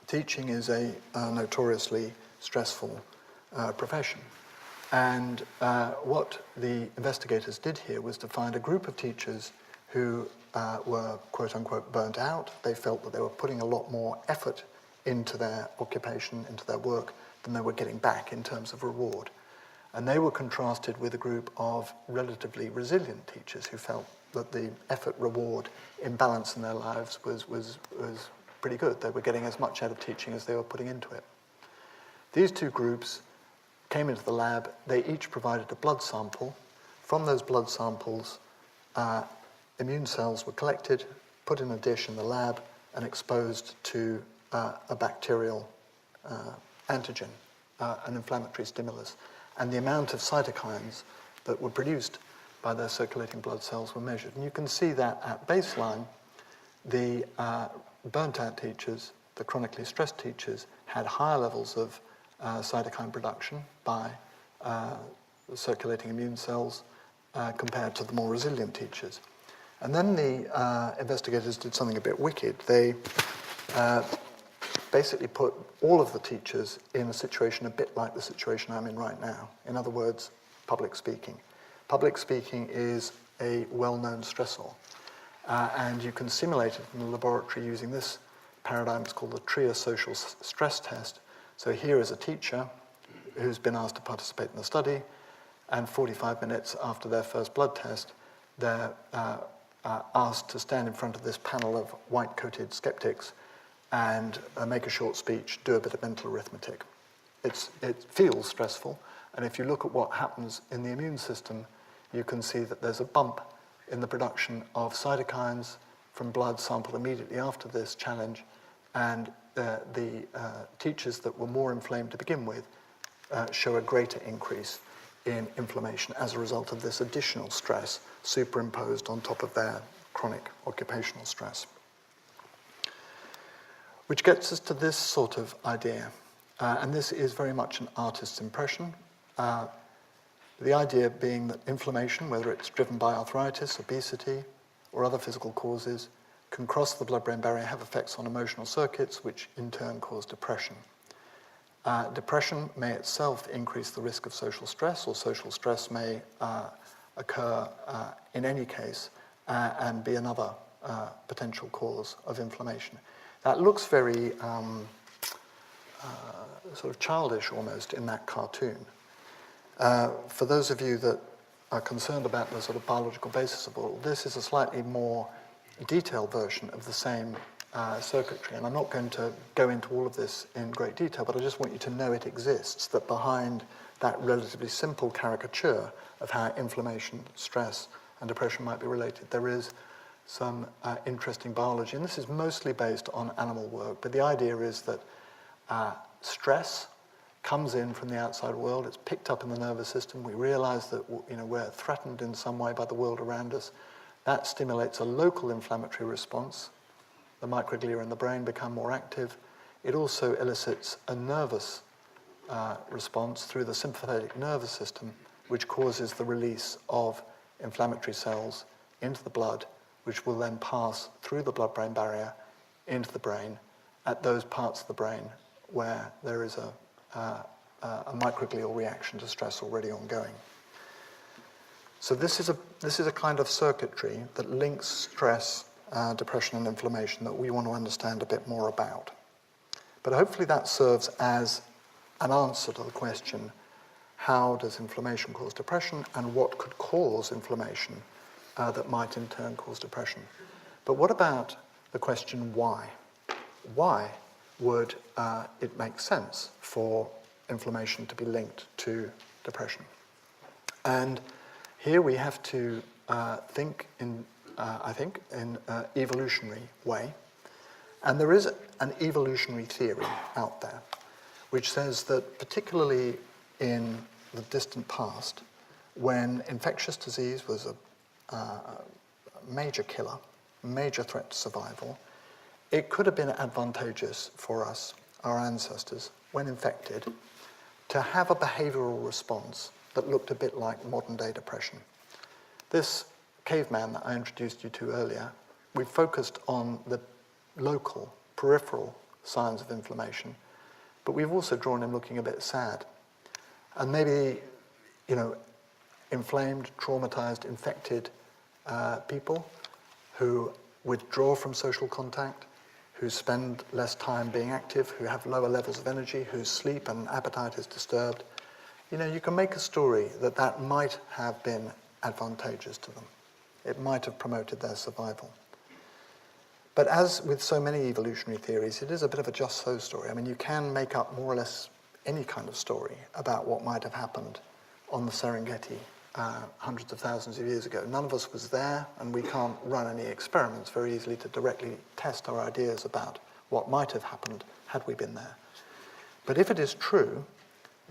Teaching is a notoriously stressful profession. And what the investigators did here was to find a group of teachers who were, quote-unquote, burnt out. They felt that they were putting a lot more effort into their occupation, into their work, than they were getting back in terms of reward. And they were contrasted with a group of relatively resilient teachers who felt that the effort-reward imbalance in their lives was pretty good. They were getting as much out of teaching as they were putting into it. These two groups came into the lab. They each provided a blood sample. From those blood samples, immune cells were collected, put in a dish in the lab, and exposed to a bacterial antigen, an inflammatory stimulus. And the amount of cytokines that were produced by their circulating blood cells were measured. And you can see that at baseline, the burnt-out teachers, the chronically stressed teachers, had higher levels of cytokine production by circulating immune cells compared to the more resilient teachers. And then the investigators did something a bit wicked. They basically put all of the teachers in a situation a bit like the situation I'm in right now. In other words, public speaking. Public speaking is a well-known stressor. And you can simulate it in the laboratory using this paradigm. It's called the TRIA social stress test. So here is a teacher who's been asked to participate in the study, and 45 minutes after their first blood test, they're asked to stand in front of this panel of white-coated skeptics and make a short speech, do a bit of mental arithmetic. It feels stressful, and if you look at what happens in the immune system, you can see that there's a bump in the production of cytokines from blood sampled immediately after this challenge, and the teachers that were more inflamed to begin with show a greater increase in inflammation as a result of this additional stress superimposed on top of their chronic occupational stress. Which gets us to this sort of idea, and this is very much an artist's impression. The idea being that inflammation, whether it's driven by arthritis, obesity, or other physical causes, can cross the blood-brain barrier, have effects on emotional circuits, which in turn cause depression. Depression may itself increase the risk of social stress, or social stress may occur in any case and be another potential cause of inflammation. That looks very sort of childish almost in that cartoon. For those of you that are concerned about the sort of biological basis of all, this is a slightly more detailed version of the same circuitry. And I'm not going to go into all of this in great detail, but I just want you to know it exists, that behind that relatively simple caricature of how inflammation, stress, and depression might be related, there is some interesting biology. And this is mostly based on animal work, but the idea is that stress comes in from the outside world, it's picked up in the nervous system, we realize that we're threatened in some way by the world around us. That stimulates a local inflammatory response. The microglia in the brain become more active. It also elicits a nervous response through the sympathetic nervous system, which causes the release of inflammatory cells into the blood, which will then pass through the blood-brain barrier into the brain at those parts of the brain where there is a microglial reaction to stress already ongoing. So this is a kind of circuitry that links stress, depression, and inflammation that we want to understand a bit more about. But hopefully that serves as an answer to the question, how does inflammation cause depression, and what could cause inflammation that might in turn cause depression? But what about the question why? Why would it make sense for inflammation to be linked to depression? And here we have to think in, I think, in an evolutionary way. And there is an evolutionary theory out there which says that particularly in the distant past, when infectious disease was a major killer, major threat to survival, it could have been advantageous for us, our ancestors, when infected, to have a behavioral response that looked a bit like modern-day depression. This caveman that I introduced you to earlier, we focused on the local, peripheral signs of inflammation, but we've also drawn him looking a bit sad. And maybe, inflamed, traumatized, infected people who withdraw from social contact, who spend less time being active, who have lower levels of energy, whose sleep and appetite is disturbed. You can make a story that might have been advantageous to them. It might have promoted their survival. But as with so many evolutionary theories, it is a bit of a just so story. I mean, you can make up more or less any kind of story about what might have happened on the Serengeti hundreds of thousands of years ago. None of us was there, and we can't run any experiments very easily to directly test our ideas about what might have happened had we been there. But if it is true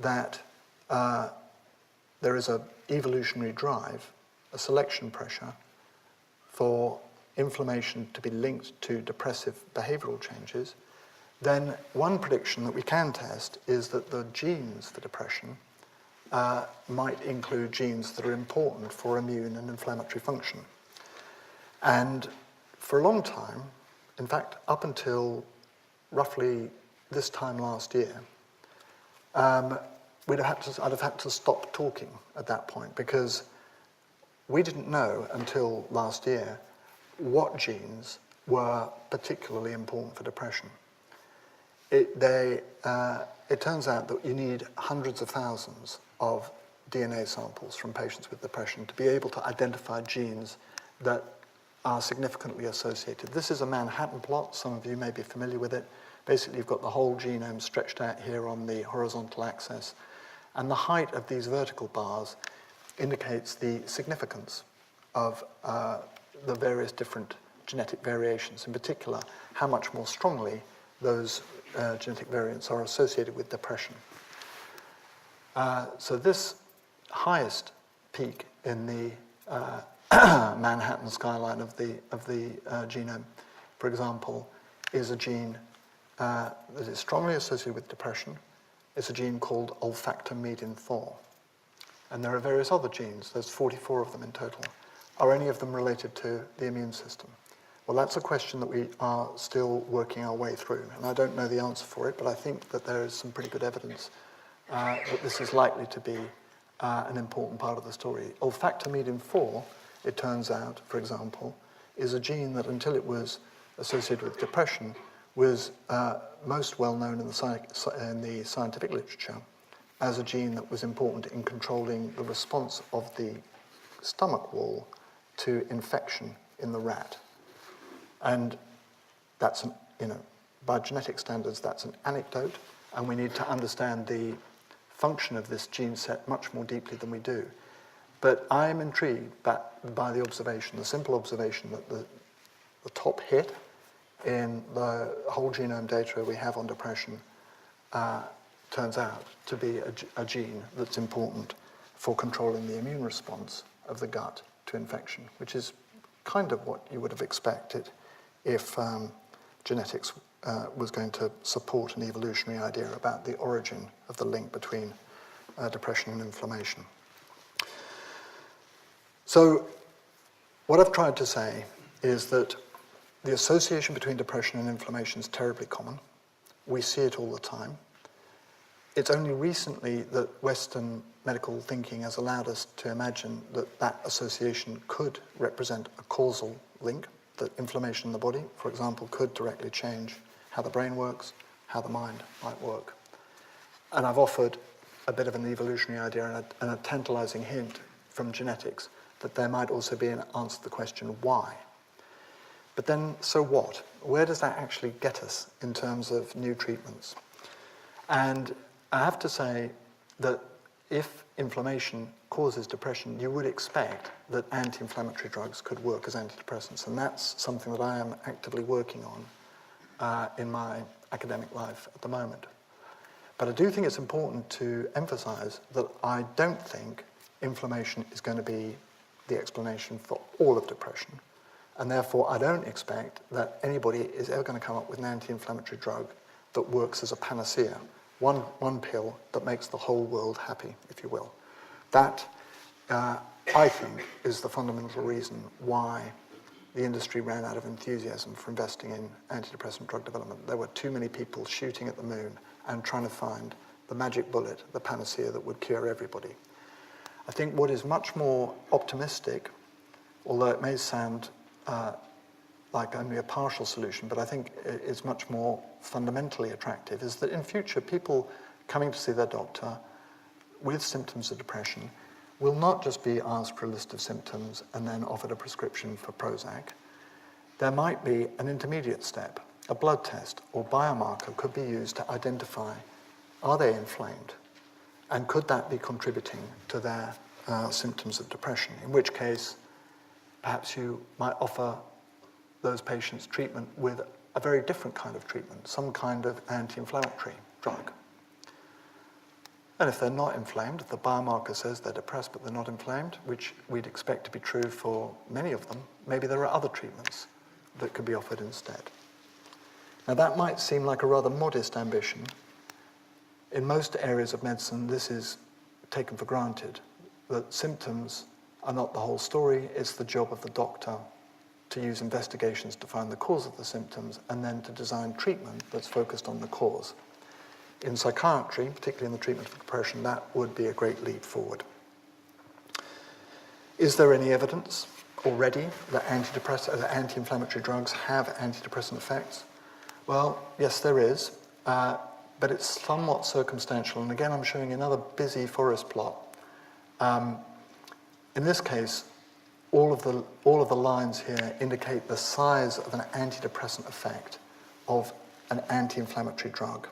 that there is an evolutionary drive, a selection pressure for inflammation to be linked to depressive behavioral changes, then one prediction that we can test is that the genes for depression might include genes that are important for immune and inflammatory function. And for a long time, in fact, up until roughly this time last year, I'd have had to stop talking at that point, because we didn't know until last year what genes were particularly important for depression. It turns out that you need hundreds of thousands of DNA samples from patients with depression to be able to identify genes that are significantly associated. This is a Manhattan plot. Some of you may be familiar with it. Basically, you've got the whole genome stretched out here on the horizontal axis, and the height of these vertical bars indicates the significance of the various different genetic variations, in particular, how much more strongly those genetic variants are associated with depression. So this highest peak in the Manhattan skyline of the genome, for example, is a gene that is strongly associated with depression. It's a gene called olfactomedin 4. And there are various other genes. There's 44 of them in total. Are any of them related to the immune system? Well, that's a question that we are still working our way through, and I don't know the answer for it, but I think that there is some pretty good evidence that this is likely to be an important part of the story. Olfactomedin 4, it turns out, for example, is a gene that until it was associated with depression was most well known in the scientific literature as a gene that was important in controlling the response of the stomach wall to infection in the rat. And that's, by genetic standards, that's an anecdote, and we need to understand the function of this gene set much more deeply than we do. But I'm intrigued by the observation, the simple observation that the top hit in the whole genome data we have on depression turns out to be a gene that's important for controlling the immune response of the gut to infection, which is kind of what you would have expected if genetics was going to support an evolutionary idea about the origin of the link between depression and inflammation. So what I've tried to say is that the association between depression and inflammation is terribly common. We see it all the time. It's only recently that Western medical thinking has allowed us to imagine that that association could represent a causal link, that inflammation in the body, for example, could directly change how the brain works, how the mind might work. And I've offered a bit of an evolutionary idea and a tantalizing hint from genetics that there might also be an answer to the question why. But then, so what? Where does that actually get us in terms of new treatments? And I have to say that if inflammation causes depression, you would expect that anti-inflammatory drugs could work as antidepressants, and that's something that I am actively working on in my academic life at the moment. But I do think it's important to emphasize that I don't think inflammation is going to be the explanation for all of depression, and therefore I don't expect that anybody is ever going to come up with an anti-inflammatory drug that works as a panacea, one pill that makes the whole world happy, if you will. That, I think, is the fundamental reason why the industry ran out of enthusiasm for investing in antidepressant drug development. There were too many people shooting at the moon and trying to find the magic bullet, the panacea that would cure everybody. I think what is much more optimistic, although it may sound like only a partial solution, but I think it's much more fundamentally attractive, is that in future people coming to see their doctor with symptoms of depression will not just be asked for a list of symptoms and then offered a prescription for Prozac. There might be an intermediate step. A blood test or biomarker could be used to identify, are they inflamed? And could that be contributing to their symptoms of depression? In which case, perhaps you might offer those patients treatment with a very different kind of treatment, some kind of anti-inflammatory drug. And if they're not inflamed, if the biomarker says they're depressed but they're not inflamed, which we'd expect to be true for many of them, maybe there are other treatments that could be offered instead. Now that might seem like a rather modest ambition. In most areas of medicine, this is taken for granted, that symptoms are not the whole story. It's the job of the doctor to use investigations to find the cause of the symptoms and then to design treatment that's focused on the cause. In psychiatry, particularly in the treatment of depression, that would be a great leap forward. Is there any evidence already that anti-inflammatory drugs have antidepressant effects? Well, yes, there is, but it's somewhat circumstantial. And again, I'm showing another busy forest plot. In this case, all of the lines here indicate the size of an antidepressant effect of an anti-inflammatory drug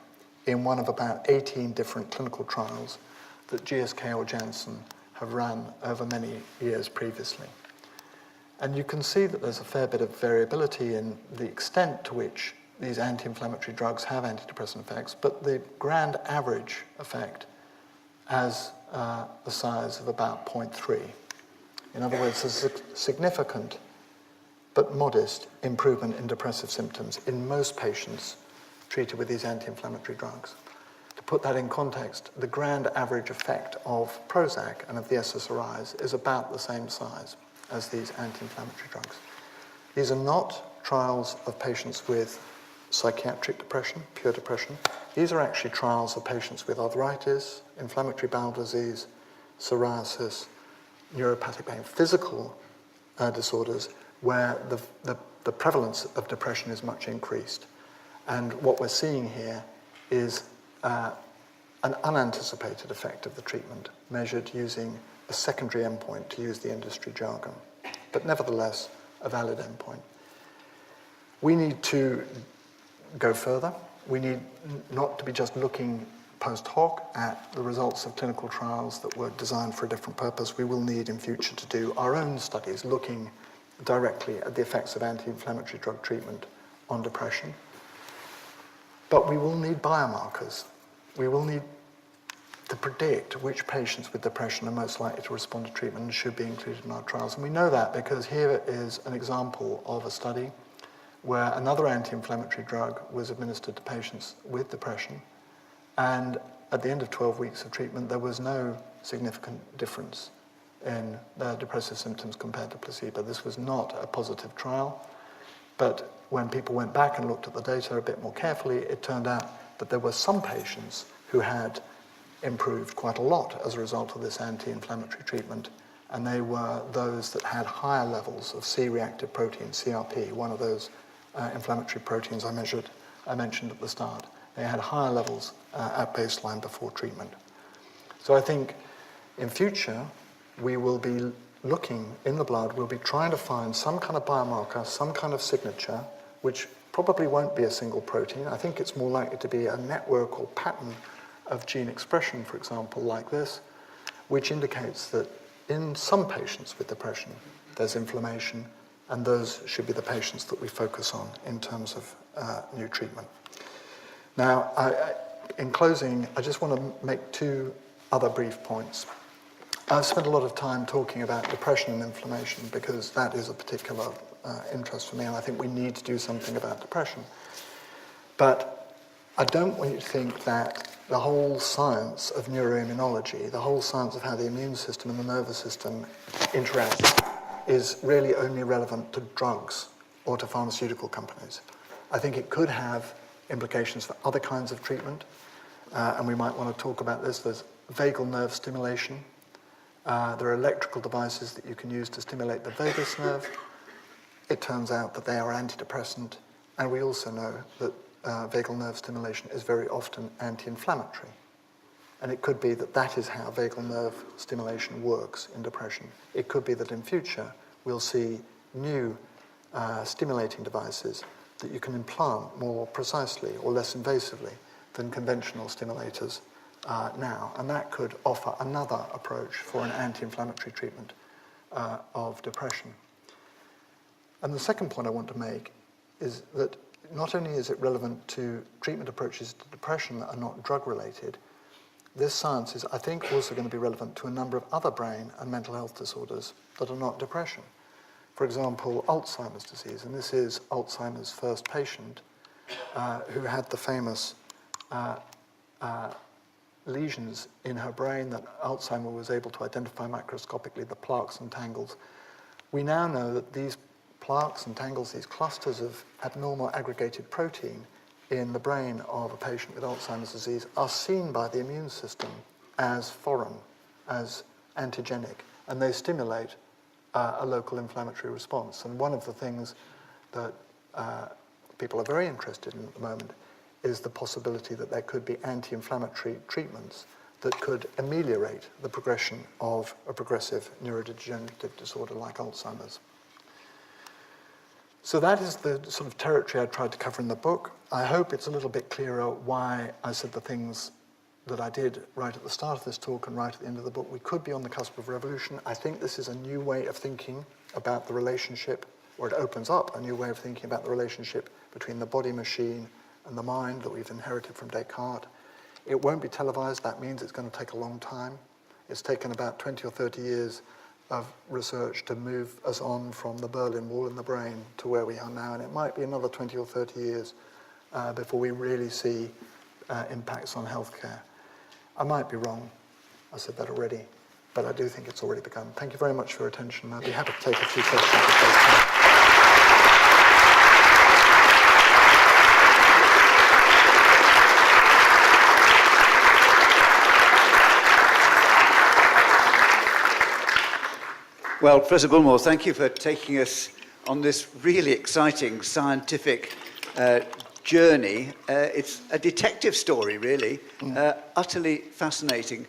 in one of about 18 different clinical trials that GSK or Janssen have run over many years previously. And you can see that there's a fair bit of variability in the extent to which these anti-inflammatory drugs have antidepressant effects, but the grand average effect has the size of about 0.3. In other words, there's a significant but modest improvement in depressive symptoms in most patients treated with these anti-inflammatory drugs. To put that in context, the grand average effect of Prozac and of the SSRIs is about the same size as these anti-inflammatory drugs. These are not trials of patients with psychiatric depression, pure depression. These are actually trials of patients with arthritis, inflammatory bowel disease, psoriasis, neuropathic pain, physical disorders where the prevalence of depression is much increased. And what we're seeing here is an unanticipated effect of the treatment measured using a secondary endpoint, to use the industry jargon, but nevertheless a valid endpoint. We need to go further. We need not to be just looking post hoc at the results of clinical trials that were designed for a different purpose. We will need in future to do our own studies looking directly at the effects of anti-inflammatory drug treatment on depression. But we will need biomarkers. we will need to predict which patients with depression are most likely to respond to treatment and should be included in our trials. And we know that because here is an example of a study where another anti-inflammatory drug was administered to patients with depression, and at the end of 12 weeks of treatment, there was no significant difference in their depressive symptoms compared to placebo. This was not a positive trial, but when people went back and looked at the data a bit more carefully, it turned out that there were some patients who had improved quite a lot as a result of this anti-inflammatory treatment, and they were those that had higher levels of C-reactive protein, CRP, one of those inflammatory proteins I mentioned at the start. They had higher levels at baseline before treatment. So I think in future, we will be looking in the blood, we'll be trying to find some kind of biomarker, some kind of signature, which probably won't be a single protein. I think it's more likely to be a network or pattern of gene expression, for example, like this, which indicates that in some patients with depression, there's inflammation, and those should be the patients that we focus on in terms of new treatment. Now, in closing, I just want to make two other brief points. I've spent a lot of time talking about depression and inflammation because that is a particular interest for me, and I think we need to do something about depression. But I don't want you to think that the whole science of neuroimmunology, the whole science of how the immune system and the nervous system interact is really only relevant to drugs or to pharmaceutical companies. I think it could have implications for other kinds of treatment, and we might want to talk about this. There's vagal nerve stimulation. There are electrical devices that you can use to stimulate the vagus nerve. It turns out that they are antidepressant, and we also know that vagal nerve stimulation is very often anti-inflammatory. And it could be that that is how vagal nerve stimulation works in depression. It could be that in future we'll see new stimulating devices that you can implant more precisely or less invasively than conventional stimulators now. And that could offer another approach for an anti-inflammatory treatment of depression. And the second point I want to make is that not only is it relevant to treatment approaches to depression that are not drug-related, this science is, I think, also going to be relevant to a number of other brain and mental health disorders that are not depression. For example, Alzheimer's disease, and this is Alzheimer's first patient who had the famous lesions in her brain that Alzheimer was able to identify microscopically, the plaques and tangles. We now know that these plaques and tangles, these clusters of abnormal aggregated protein in the brain of a patient with Alzheimer's disease are seen by the immune system as foreign, as antigenic, and they stimulate a local inflammatory response. And one of the things that people are very interested in at the moment is the possibility that there could be anti-inflammatory treatments that could ameliorate the progression of a progressive neurodegenerative disorder like Alzheimer's. So that is the sort of territory I tried to cover in the book. I hope it's a little bit clearer why I said the things that I did right at the start of this talk and right at the end of the book. We could be on the cusp of revolution. I think this is a new way of thinking about the relationship, or it opens up a new way of thinking about the relationship between the body machine and the mind that we've inherited from Descartes. It won't be televised. That means it's going to take a long time. It's taken about 20 or 30 years of research to move us on from the Berlin Wall in the brain to where we are now, and it might be another 20 or 30 years before we really see impacts on healthcare. I might be wrong, I said that already, but I do think it's already begun. Thank you very much for your attention. I'd be happy to take a few questions if there's time. Well, Professor Bullmore, thank you for taking us on this really exciting scientific journey. It's a detective story, really, utterly fascinating.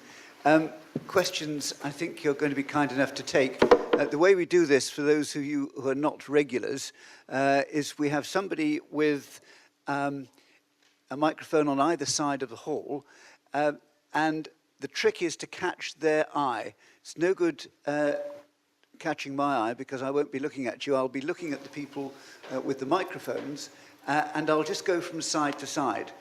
Questions I think you're going to be kind enough to take. The way we do this, for those of you who are not regulars, is we have somebody with a microphone on either side of the hall, and the trick is to catch their eye. It's no good catching my eye because I won't be looking at you. I'll be looking at the people with the microphones, and I'll just go from side to side.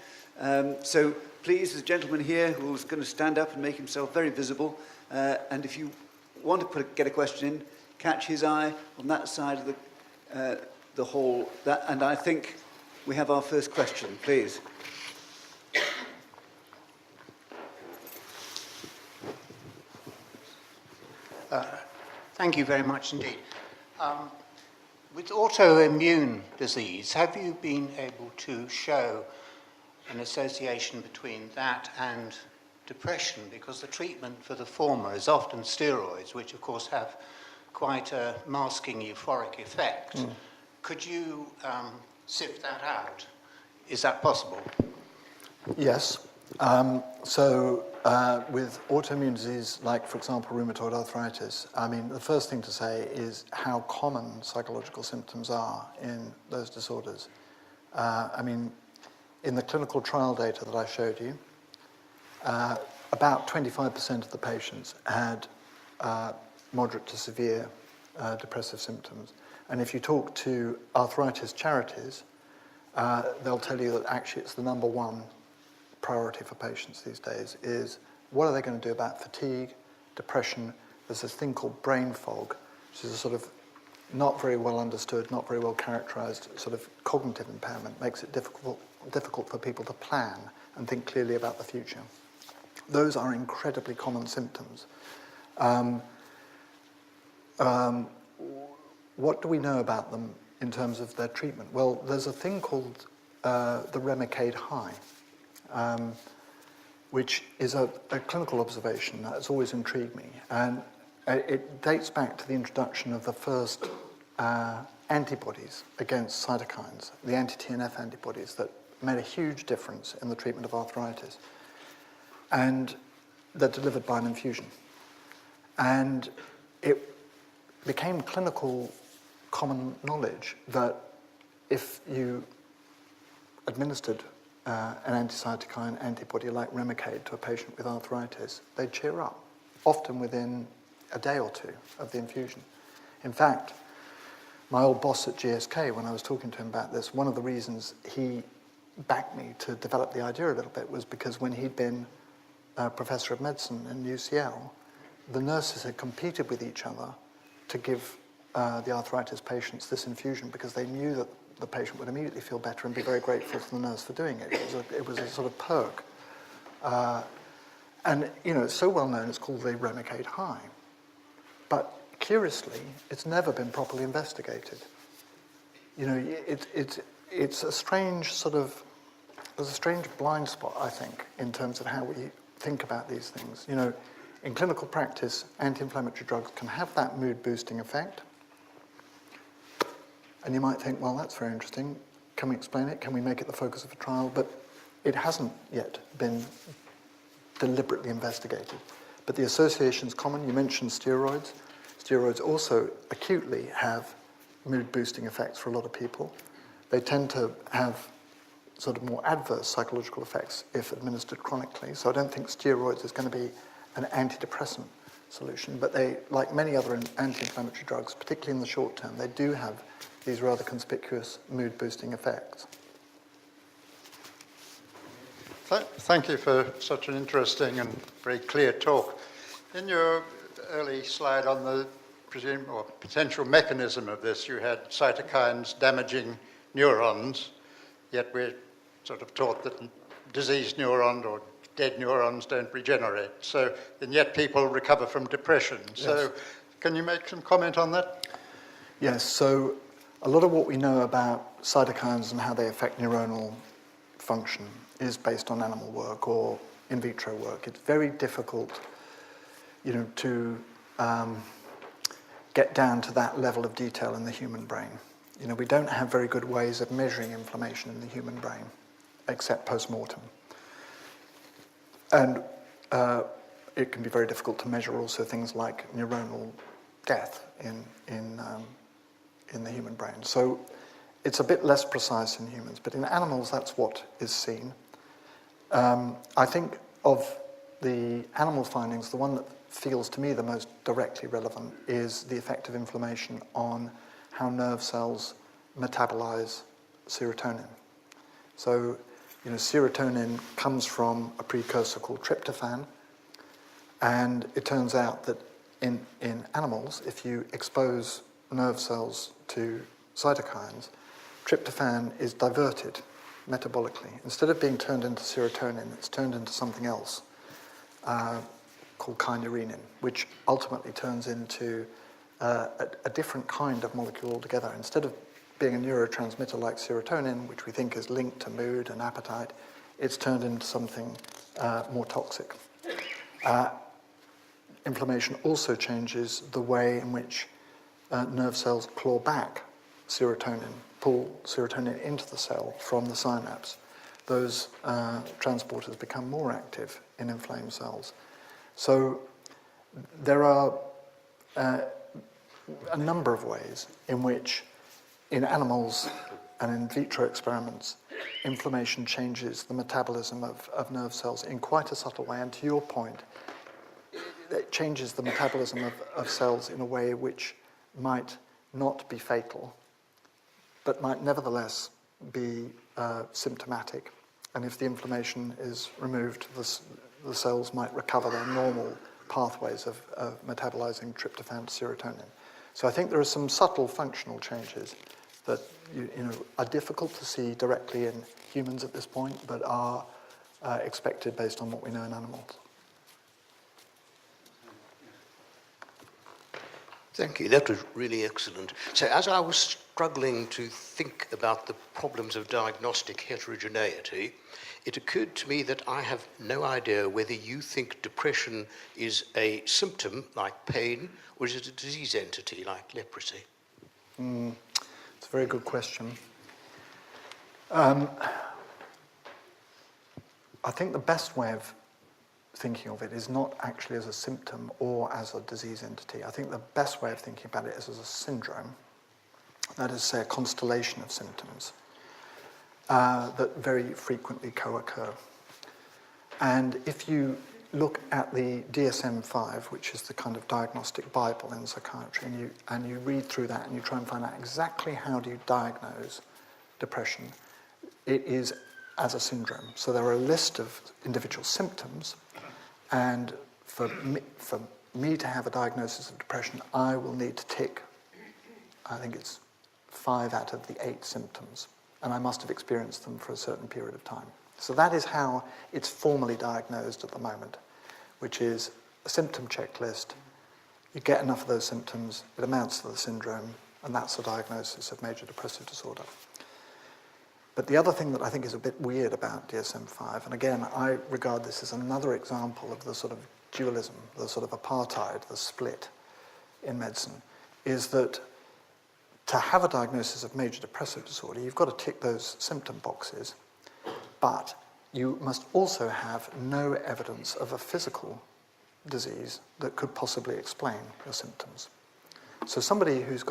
So please, there's a gentleman here who's going to stand up and make himself very visible. And if you want to get a question in, catch his eye on that side of the hall. And I think we have our first question, please. Thank you very much indeed. With autoimmune disease, have you been able to show an association between that and depression? Because the treatment for the former is often steroids, which of course have quite a masking euphoric effect. Could you sift that out? Is that possible? Yes. With autoimmune disease, like, for example, rheumatoid arthritis, I mean, the first thing to say is how common psychological symptoms are in those disorders. I mean, in the clinical trial data that I showed you, about 25% of the patients had moderate to severe depressive symptoms. And if you talk to arthritis charities, they'll tell you that actually it's the number one priority for patients these days is what are they going to do about fatigue, depression. There's this thing called brain fog, which is a sort of not very well understood, not very well characterized sort of cognitive impairment, makes it difficult for people to plan and think clearly about the future. Those are incredibly common symptoms. What do we know about them in terms of their treatment? Well, there's a thing called the Remicade high, which is a clinical observation that has always intrigued me. And it dates back to the introduction of the first antibodies against cytokines, the anti-TNF antibodies that made a huge difference in the treatment of arthritis. And they're delivered by an infusion. And it became clinical common knowledge that if you administered an anti-cytokine antibody like Remicade to a patient with arthritis, they'd cheer up, often within a day or two of the infusion. In fact, my old boss at GSK, when I was talking to him about this, one of the reasons he backed me to develop the idea a little bit was because when he'd been a professor of medicine in UCL, the nurses had competed with each other to give the arthritis patients this infusion because they knew that the patient would immediately feel better and be very grateful to the nurse for doing it. It was a sort of perk. And, you know, it's so well known, it's called the Remicade high. But curiously, it's never been properly investigated. You know, it's a strange sort of, there's a strange blind spot, I think, in terms of how we think about these things. You know, in clinical practice, anti-inflammatory drugs can have that mood-boosting effect. And you might think, well, that's very interesting. Can we explain it? Can we make it the focus of a trial? But it hasn't yet been deliberately investigated. But the association's common. You mentioned steroids. Steroids also acutely have mood-boosting effects for a lot of people. They tend to have sort of more adverse psychological effects if administered chronically. So I don't think steroids is going to be an antidepressant solution. But they, like many other anti-inflammatory drugs, particularly in the short term, they do have these rather conspicuous mood-boosting effects. Thank you for such an interesting and very clear talk. In your early slide on the potential mechanism of this, you had cytokines damaging neurons, yet we're sort of taught that diseased neurons or dead neurons don't regenerate. So, and yet people recover from depression. Yes. So can you make some comment on that? Yes, so a lot of what we know about cytokines and how they affect neuronal function is based on animal work or in vitro work. It's very difficult, you know, to get down to that level of detail in the human brain. You know, we don't have very good ways of measuring inflammation in the human brain, except post-mortem. And it can be very difficult to measure also things like neuronal death in the human brain. So it's a bit less precise in humans, but in animals, that's what is seen. I think of the animal findings, the one that feels to me the most directly relevant is the effect of inflammation on how nerve cells metabolize serotonin. So serotonin comes from a precursor called tryptophan, and it turns out that in animals, if you expose nerve cells to cytokines, tryptophan is diverted metabolically. Instead of being turned into serotonin, it's turned into something else called kynurenine, which ultimately turns into a different kind of molecule altogether. Instead of being a neurotransmitter like serotonin, which we think is linked to mood and appetite, it's turned into something more toxic. Inflammation also changes the way in which nerve cells claw back serotonin, pull serotonin into the cell from the synapse. Those transporters become more active in inflamed cells. So there are a number of ways in which, in animals and in vitro experiments, inflammation changes the metabolism of nerve cells in quite a subtle way. And to your point, it changes the metabolism of cells in a way which might not be fatal, but might nevertheless be symptomatic. And if the inflammation is removed, the cells might recover their normal pathways of metabolizing tryptophan to serotonin. So I think there are some subtle functional changes that are difficult to see directly in humans at this point, but are expected based on what we know in animals. Thank you. That was really excellent. So as I was struggling to think about the problems of diagnostic heterogeneity, it occurred to me that I have no idea whether you think depression is a symptom like pain, or is it a disease entity like leprosy? It's a very good question. I think the best way of thinking of it is not actually as a symptom or as a disease entity. I think the best way of thinking about it is as a syndrome. That is, say, a constellation of symptoms that very frequently co-occur. And if you look at the DSM-5, which is the kind of diagnostic Bible in psychiatry, and you read through that and you try and find out exactly how do you diagnose depression, it is as a syndrome. So there are a list of individual symptoms, and for me to have a diagnosis of depression, I will need to tick, I think it's 5 out of the 8 symptoms, and I must have experienced them for a certain period of time. So that is how it's formally diagnosed at the moment, which is a symptom checklist. You get enough of those symptoms, it amounts to the syndrome, and that's the diagnosis of major depressive disorder. But the other thing that I think is a bit weird about DSM-5, and again, I regard this as another example of the sort of dualism, the sort of apartheid, the split in medicine, is that to have a diagnosis of major depressive disorder, you've got to tick those symptom boxes, but you must also have no evidence of a physical disease that could possibly explain your symptoms. So somebody who's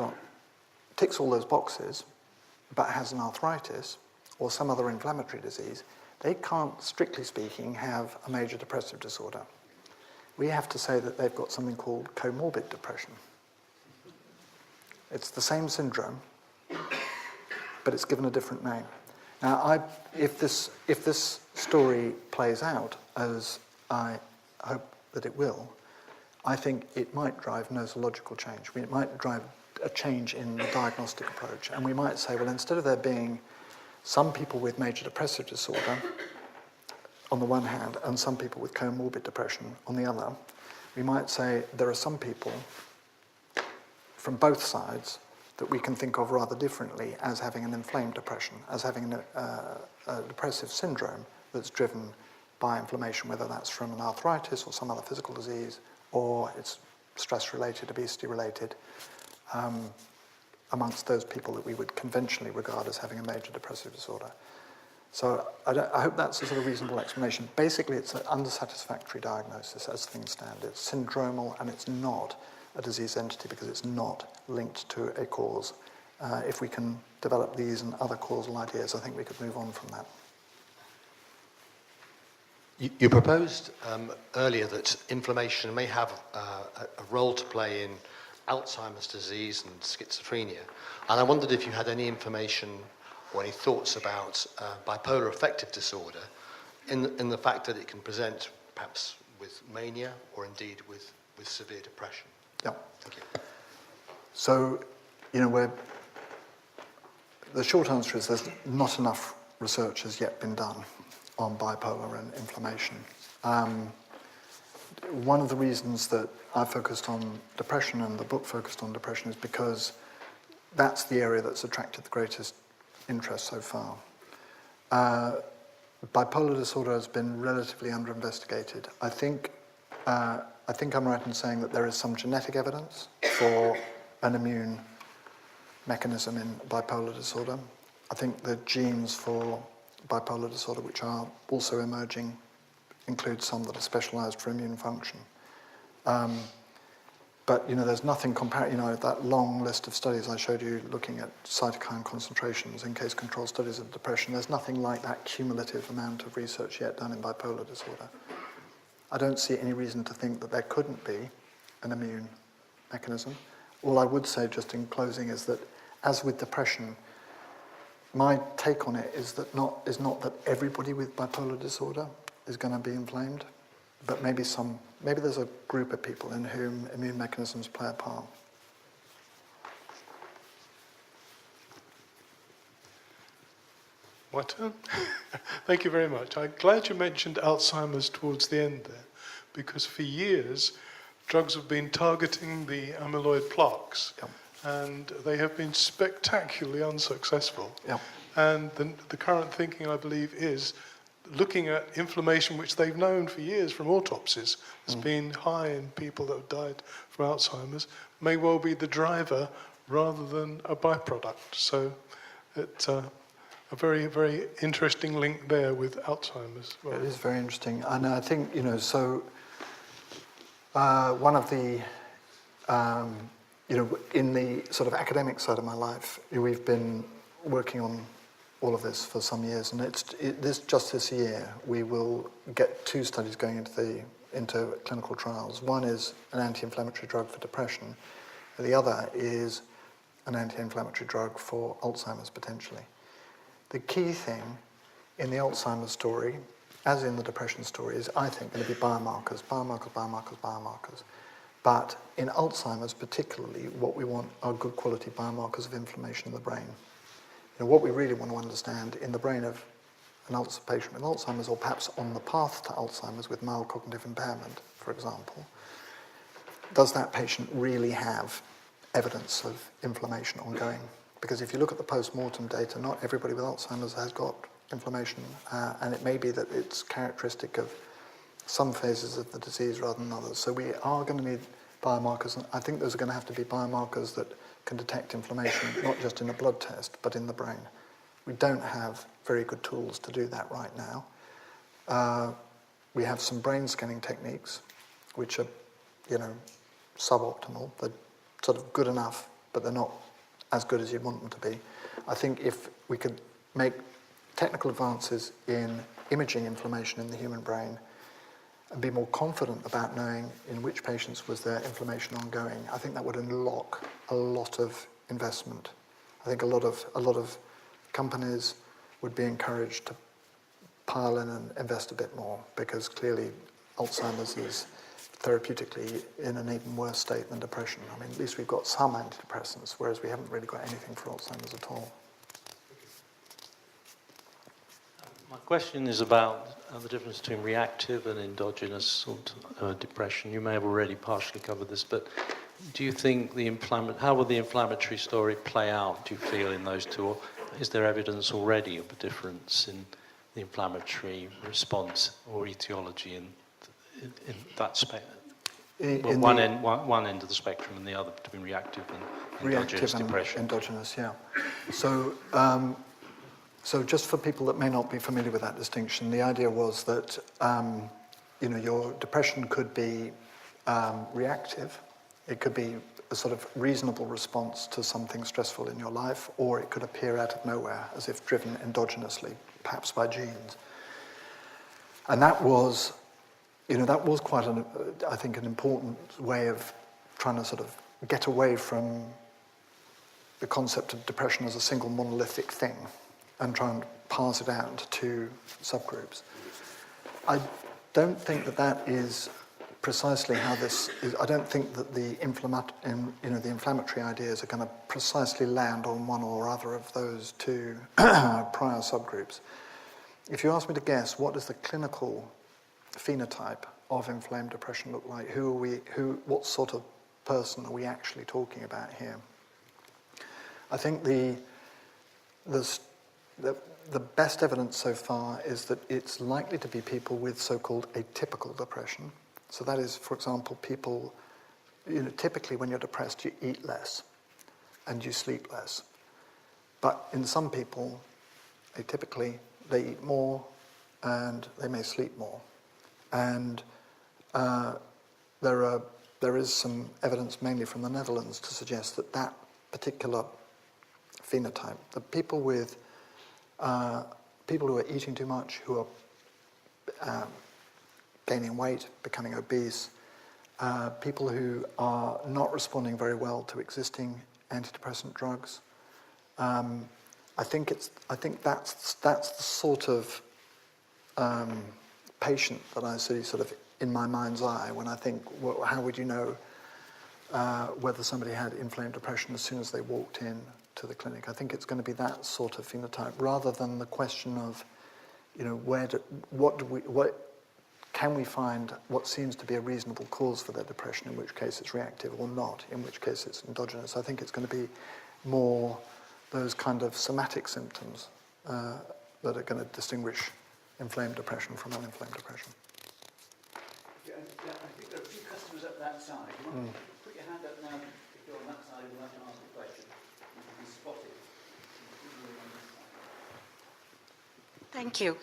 ticks all those boxes, but has an arthritis or some other inflammatory disease, they can't, strictly speaking, have a major depressive disorder. We have to say that they've got something called comorbid depression. It's the same syndrome, but it's given a different name. Now, if this story plays out, as I hope that it will, I think it might drive nosological change. It might drive a change in the diagnostic approach. And we might say, well, instead of there being some people with major depressive disorder on the one hand and some people with comorbid depression on the other, we might say there are some people from both sides that we can think of rather differently as having an inflamed depression, as having a depressive syndrome that's driven by inflammation, whether that's from an arthritis or some other physical disease, or it's stress-related, obesity-related, amongst those people that we would conventionally regard as having a major depressive disorder. So I hope that's a sort of reasonable explanation. Basically, it's an unsatisfactory diagnosis as things stand. It's syndromal, and it's not a disease entity because it's not linked to a cause. If we can develop these and other causal ideas, I think we could move on from that. You proposed earlier that inflammation may have a role to play in Alzheimer's disease and schizophrenia. And I wondered if you had any information or any thoughts about bipolar affective disorder in the fact that it can present perhaps with mania or indeed with severe depression? Yeah. Thank you. So, the short answer is there's not enough research has yet been done on bipolar and inflammation. One of the reasons that I focused on depression and the book focused on depression is because that's the area that's attracted the greatest interest so far. Bipolar disorder has been relatively under-investigated. I think I'm right in saying that there is some genetic evidence for an immune mechanism in bipolar disorder. I think the genes for bipolar disorder, which are also emerging, include some that are specialized for immune function. But there's nothing that long list of studies I showed you looking at cytokine concentrations in case control studies of depression, there's nothing like that cumulative amount of research yet done in bipolar disorder. I don't see any reason to think that there couldn't be an immune mechanism. All I would say just in closing is that, as with depression, my take on it is not that everybody with bipolar disorder is going to be inflamed, but maybe there's a group of people in whom immune mechanisms play a part. My turn? Thank you very much. I'm glad you mentioned Alzheimer's towards the end there, because for years, drugs have been targeting the amyloid plaques, Yep. and they have been spectacularly unsuccessful. Yep. And the current thinking, I believe, is looking at inflammation, which they've known for years from autopsies has been high in people that have died from Alzheimer's, may well be the driver rather than a byproduct. So it's a very, very interesting link there with Alzheimer's. Well, It is very interesting. And I think, one of the, in the sort of academic side of my life, we've been working on all of this for some years, and this year we will get 2 studies going into clinical trials. One is an anti-inflammatory drug for depression, and the other is an anti-inflammatory drug for Alzheimer's potentially. The key thing in the Alzheimer's story, as in the depression story, is I think going to be biomarkers. But in Alzheimer's particularly, what we want are good quality biomarkers of inflammation in the brain. What we really want to understand in the brain of an patient with Alzheimer's, or perhaps on the path to Alzheimer's with mild cognitive impairment, for example, does that patient really have evidence of inflammation ongoing? Because if you look at the post-mortem data, not everybody with Alzheimer's has got inflammation, and it may be that it's characteristic of some phases of the disease rather than others. So we are going to need biomarkers, and I think those are going to have to be biomarkers that can detect inflammation, not just in a blood test, but in the brain. We don't have very good tools to do that right now. We have some brain scanning techniques, which are, suboptimal. They're sort of good enough, but they're not as good as you want them to be. I think if we could make technical advances in imaging inflammation in the human brain and be more confident about knowing in which patients was there inflammation ongoing, I think that would unlock a lot of investment. I think a lot of companies would be encouraged to pile in and invest a bit more, because clearly Alzheimer's is therapeutically in an even worse state than depression. I mean, at least we've got some antidepressants, whereas we haven't really got anything for Alzheimer's at all. My question is about the difference between reactive and endogenous sort of depression. You may have already partially covered this, but do you think how will the inflammatory story play out, do you feel, in those two? Or is there evidence already of a difference in the inflammatory response or etiology in that spectrum? One end of the spectrum and the other between reactive and endogenous depression. Endogenous, yeah. So just for people that may not be familiar with that distinction, the idea was that your depression could be reactive. It could be a sort of reasonable response to something stressful in your life, or it could appear out of nowhere as if driven endogenously, perhaps by genes. And that was quite I think an important way of trying to sort of get away from the concept of depression as a single monolithic thing. and try and parse it out into two subgroups. I don't think that that is precisely how this is. I don't think that the inflammatory ideas are going to precisely land on one or other of those two prior subgroups. If you ask me to guess, what does the clinical phenotype of inflamed depression look like? What sort of person are we actually talking about here? I think the best evidence so far is that it's likely to be people with so-called atypical depression. So that is, for example, people, typically when you're depressed, you eat less and you sleep less. But in some people, atypically, they eat more and they may sleep more. And there is some evidence, mainly from the Netherlands, to suggest that that particular phenotype, the people who are eating too much, who are gaining weight, becoming obese, people who are not responding very well to existing antidepressant drugs. I think that's the sort of patient that I see sort of in my mind's eye when I think, well, how would you know whether somebody had inflamed depression as soon as they walked in to the clinic? I think it's going to be that sort of phenotype, rather than the question of, can we find what seems to be a reasonable cause for their depression, in which case it's reactive, or not, in which case it's endogenous. I think it's going to be more those kind of somatic symptoms that are going to distinguish inflamed depression from uninflamed depression. Yeah, I think there are a few customers at that side. You want to put your hand up now if you're on that side and would like to ask a question. You can be spotted. Thank you.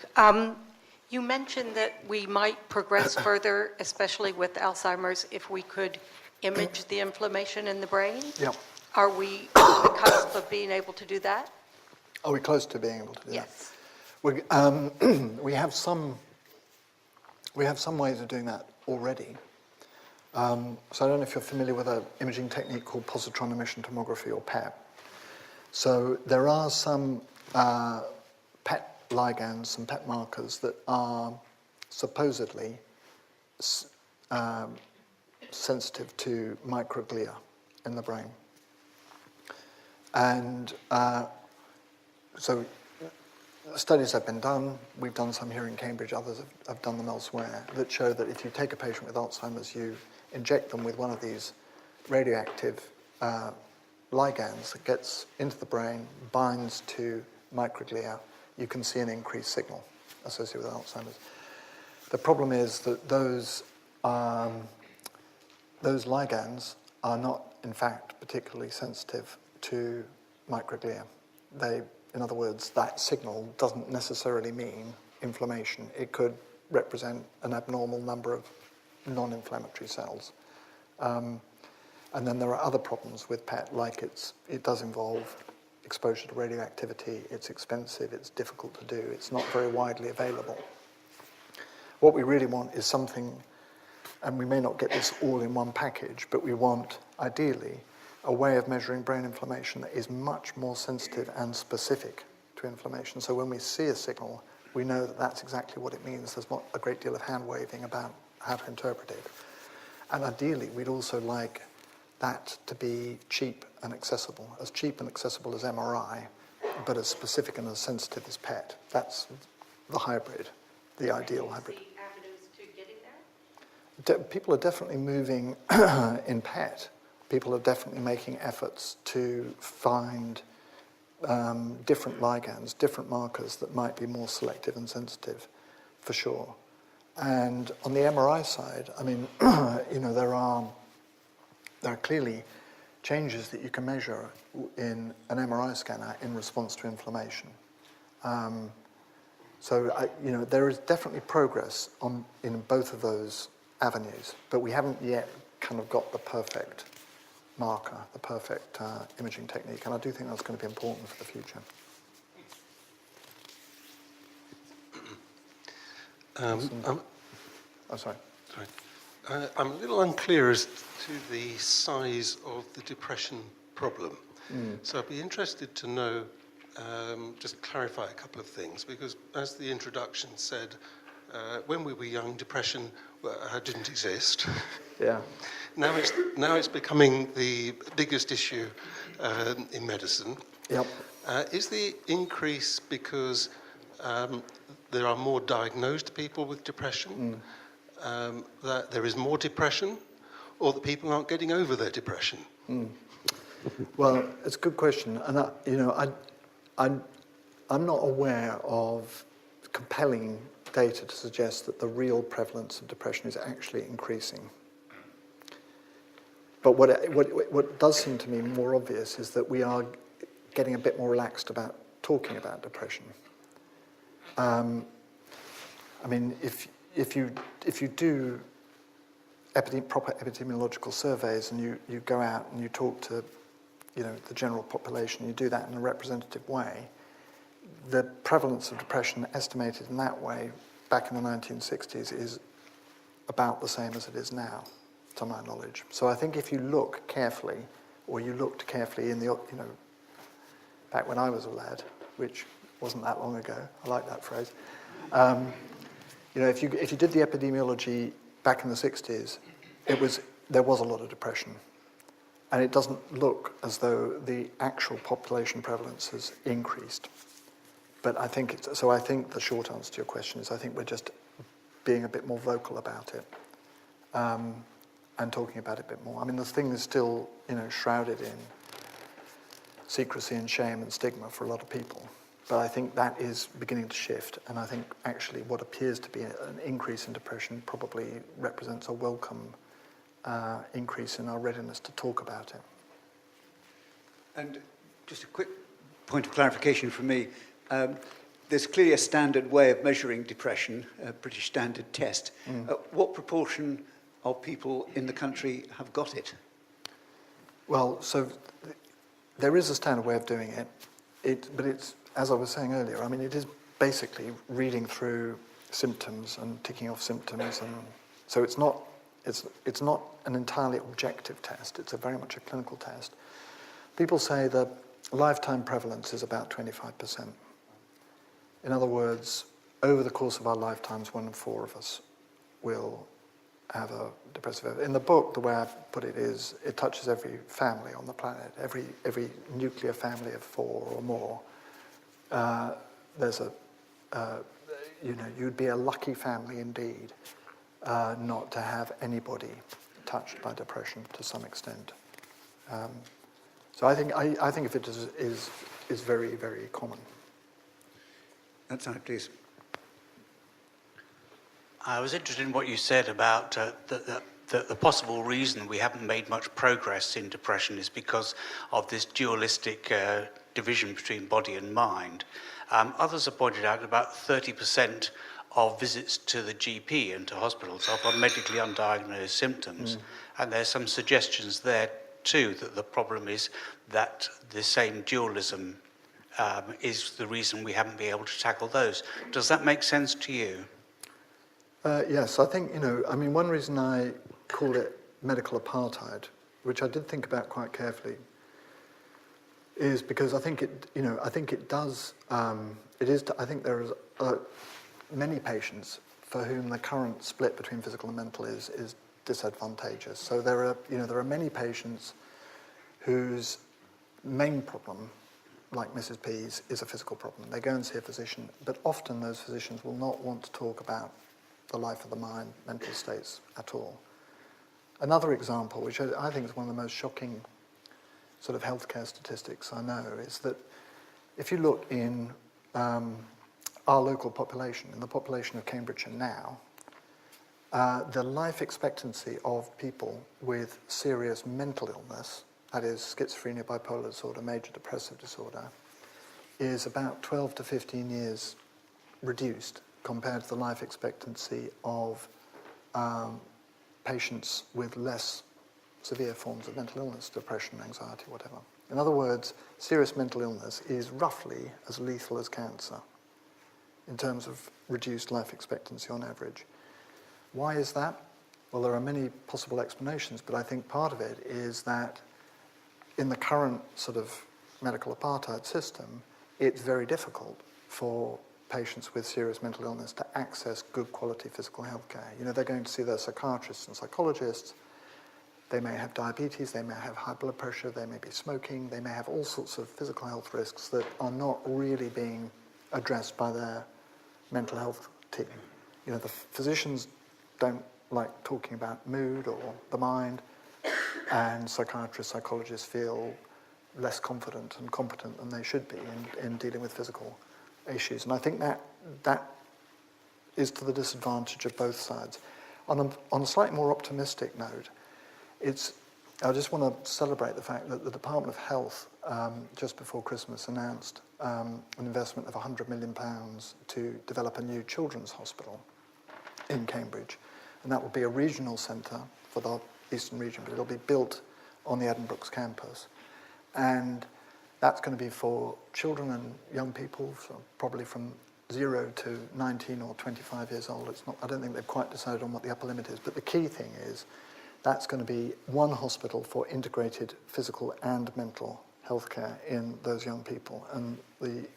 You mentioned that we might progress further, especially with Alzheimer's, if we could image the inflammation in the brain. Yep. Are we on the cusp of being able to do that? Are we close to being able to do Yes. that? We have some ways of doing that already. So I don't know if you're familiar with an imaging technique called positron emission tomography, or PET. So there are some PET ligands, some PET markers that are supposedly sensitive to microglia in the brain. And so studies have been done. We've done some here in Cambridge, others have done them elsewhere, that show that if you take a patient with Alzheimer's, you inject them with one of these radioactive ligands that gets into the brain, binds to microglia, you can see an increased signal associated with Alzheimer's. The problem is that those ligands are not, in fact, particularly sensitive to microglia. In other words, that signal doesn't necessarily mean inflammation. It could represent an abnormal number of non-inflammatory cells. And then there are other problems with PET, like it does involve exposure to radioactivity, it's expensive, it's difficult to do, it's not very widely available. What we really want is something, and we may not get this all in one package, but we want, ideally, a way of measuring brain inflammation that is much more sensitive and specific to inflammation. So when we see a signal, we know that that's exactly what it means. There's not a great deal of hand-waving about how to interpret it. And ideally, we'd also like that to be cheap and accessible as MRI, but as specific and as sensitive as PET. That's the hybrid, the ideal hybrid. The avenues to getting there? People are definitely moving in PET. People are definitely making efforts to find different ligands, different markers that might be more selective and sensitive, for sure. And on the MRI side, I mean, there are clearly changes that you can measure in an MRI scanner in response to inflammation. There is definitely progress in both of those avenues, but we haven't yet kind of got the perfect marker, the perfect imaging technique, and I do think that's going to be important for the future. Sorry. I'm a little unclear as to the size of the depression problem. So I'd be interested to know just clarify a couple of things, because as the introduction said, when we were young, depression didn't exist. Yeah. Now it's becoming the biggest issue in medicine. Yep. Is the increase because there are more diagnosed people with depression, that there is more depression, or that people aren't getting over their depression? Well, it's a good question, and I'm not aware of compelling data to suggest that the real prevalence of depression is actually increasing. But what does seem to me more obvious is that we are getting a bit more relaxed about talking about depression. I mean, if you do proper epidemiological surveys and you go out and you talk to the general population, you do that in a representative way, the prevalence of depression estimated in that way back in the 1960s is about the same as it is now, to my knowledge. So I think if you look carefully, or you looked carefully in the, back when I was a lad, which wasn't that long ago, I like that phrase, if you did the epidemiology back in the 60s, there was a lot of depression. And it doesn't look as though the actual population prevalence has increased. But I think the short answer to your question is I think we're just being a bit more vocal about it and talking about it a bit more. I mean, the thing is still, shrouded in secrecy and shame and stigma for a lot of people. But I think that is beginning to shift. And I think actually what appears to be an increase in depression probably represents a welcome increase in our readiness to talk about it. And just a quick point of clarification from me. There's clearly a standard way of measuring depression, a British standard test. What proportion of people in the country have got it? Well, so there is a standard way of doing it, but it's, as I was saying earlier, I mean, it is basically reading through symptoms and ticking off symptoms, and so it's not an entirely objective test. It's very much a clinical test. People say the lifetime prevalence is about 25%. In other words, over the course of our lifetimes, 1 in 4 of us will have a depressive episode. In the book, the way I put it is, it touches every family on the planet, every nuclear family of 4 or more. There's you'd be a lucky family indeed, not to have anybody touched by depression to some extent. So I think if it is very, very common. That's right, please. I was interested in what you said about the possible reason we haven't made much progress in depression is because of this dualistic division between body and mind. Others have pointed out about 30% of visits to the GP and to hospitals are for medically undiagnosed symptoms. And there's some suggestions there too that the problem is that the same dualism is the reason we haven't been able to tackle those. Does that make sense to you? Yes, I think, one reason I call it medical apartheid, which I did think about quite carefully, is because I think it does, I think there is many patients for whom the current split between physical and mental is disadvantageous. So there are many patients whose main problem, like Mrs. P's, is a physical problem. They go and see a physician, but often those physicians will not want to talk about the life of the mind, mental states at all. Another example, which I think is one of the most shocking sort of healthcare statistics I know, is that if you look in our local population, in the population of Cambridgeshire now, the life expectancy of people with serious mental illness, that is schizophrenia, bipolar disorder, major depressive disorder, is about 12 to 15 years reduced compared to the life expectancy of patients with less severe forms of mental illness, depression, anxiety, whatever. In other words, serious mental illness is roughly as lethal as cancer in terms of reduced life expectancy on average. Why is that? Well, there are many possible explanations, but I think part of it is that in the current sort of medical apartheid system, it's very difficult for patients with serious mental illness to access good quality physical health care. You know, they're going to see their psychiatrists and psychologists. They may have diabetes, they may have high blood pressure, they may be smoking, they may have all sorts of physical health risks that are not really being addressed by their mental health team. You know, the physicians don't like talking about mood or the mind, and psychiatrists, psychologists feel less confident and competent than they should be in dealing with physical issues. And I think that is to the disadvantage of both sides. On a slightly more optimistic note, I just want to celebrate the fact that the Department of Health, just before Christmas, announced an investment of £100 million to develop a new children's hospital in Cambridge. And that will be a regional centre for the Eastern region, but it'll be built on the Addenbrooke's campus. And that's going to be for children and young people, so probably from 0 to 19 or 25 years old. I don't think they've quite decided on what the upper limit is, but the key thing is that's going to be one hospital for integrated physical and mental health care in those young people. And the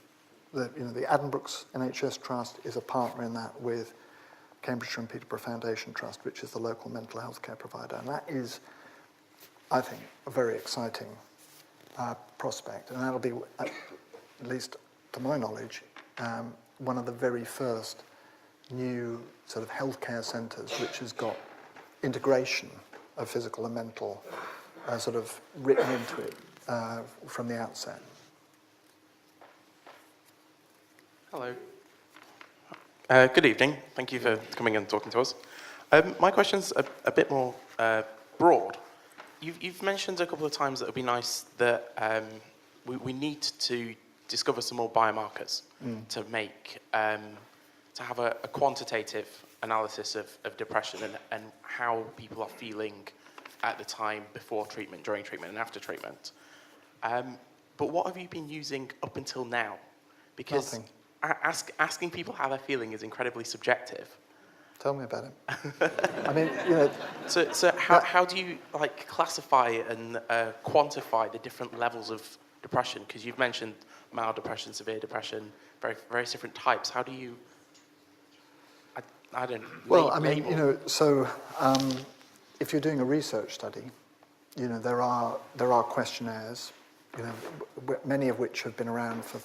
Addenbrooke's NHS Trust is a partner in that with Cambridgeshire and Peterborough Foundation Trust, which is the local mental health care provider. And that is, I think, a very exciting prospect. And that'll be, at least to my knowledge, one of the very first new sort of healthcare centres which has got integration of physical and mental sort of written into it from the outset. Hello. Good evening. Thank you for coming and talking to us. My question's a bit more broad. You've mentioned a couple of times that it would be nice that we need to discover some more biomarkers to make, to have a quantitative analysis of depression and how people are feeling at the time before treatment, during treatment, and after treatment. But what have you been using up until now? Because asking people how they're feeling is incredibly subjective. Tell me about it. I mean, you know. So how do you classify and quantify the different levels of depression? Because you've mentioned mild depression, severe depression, various different types. How do you? I don't. Well, I mean, you know, so if you're doing a research study, you know, there are questionnaires, you know, many of which have been around for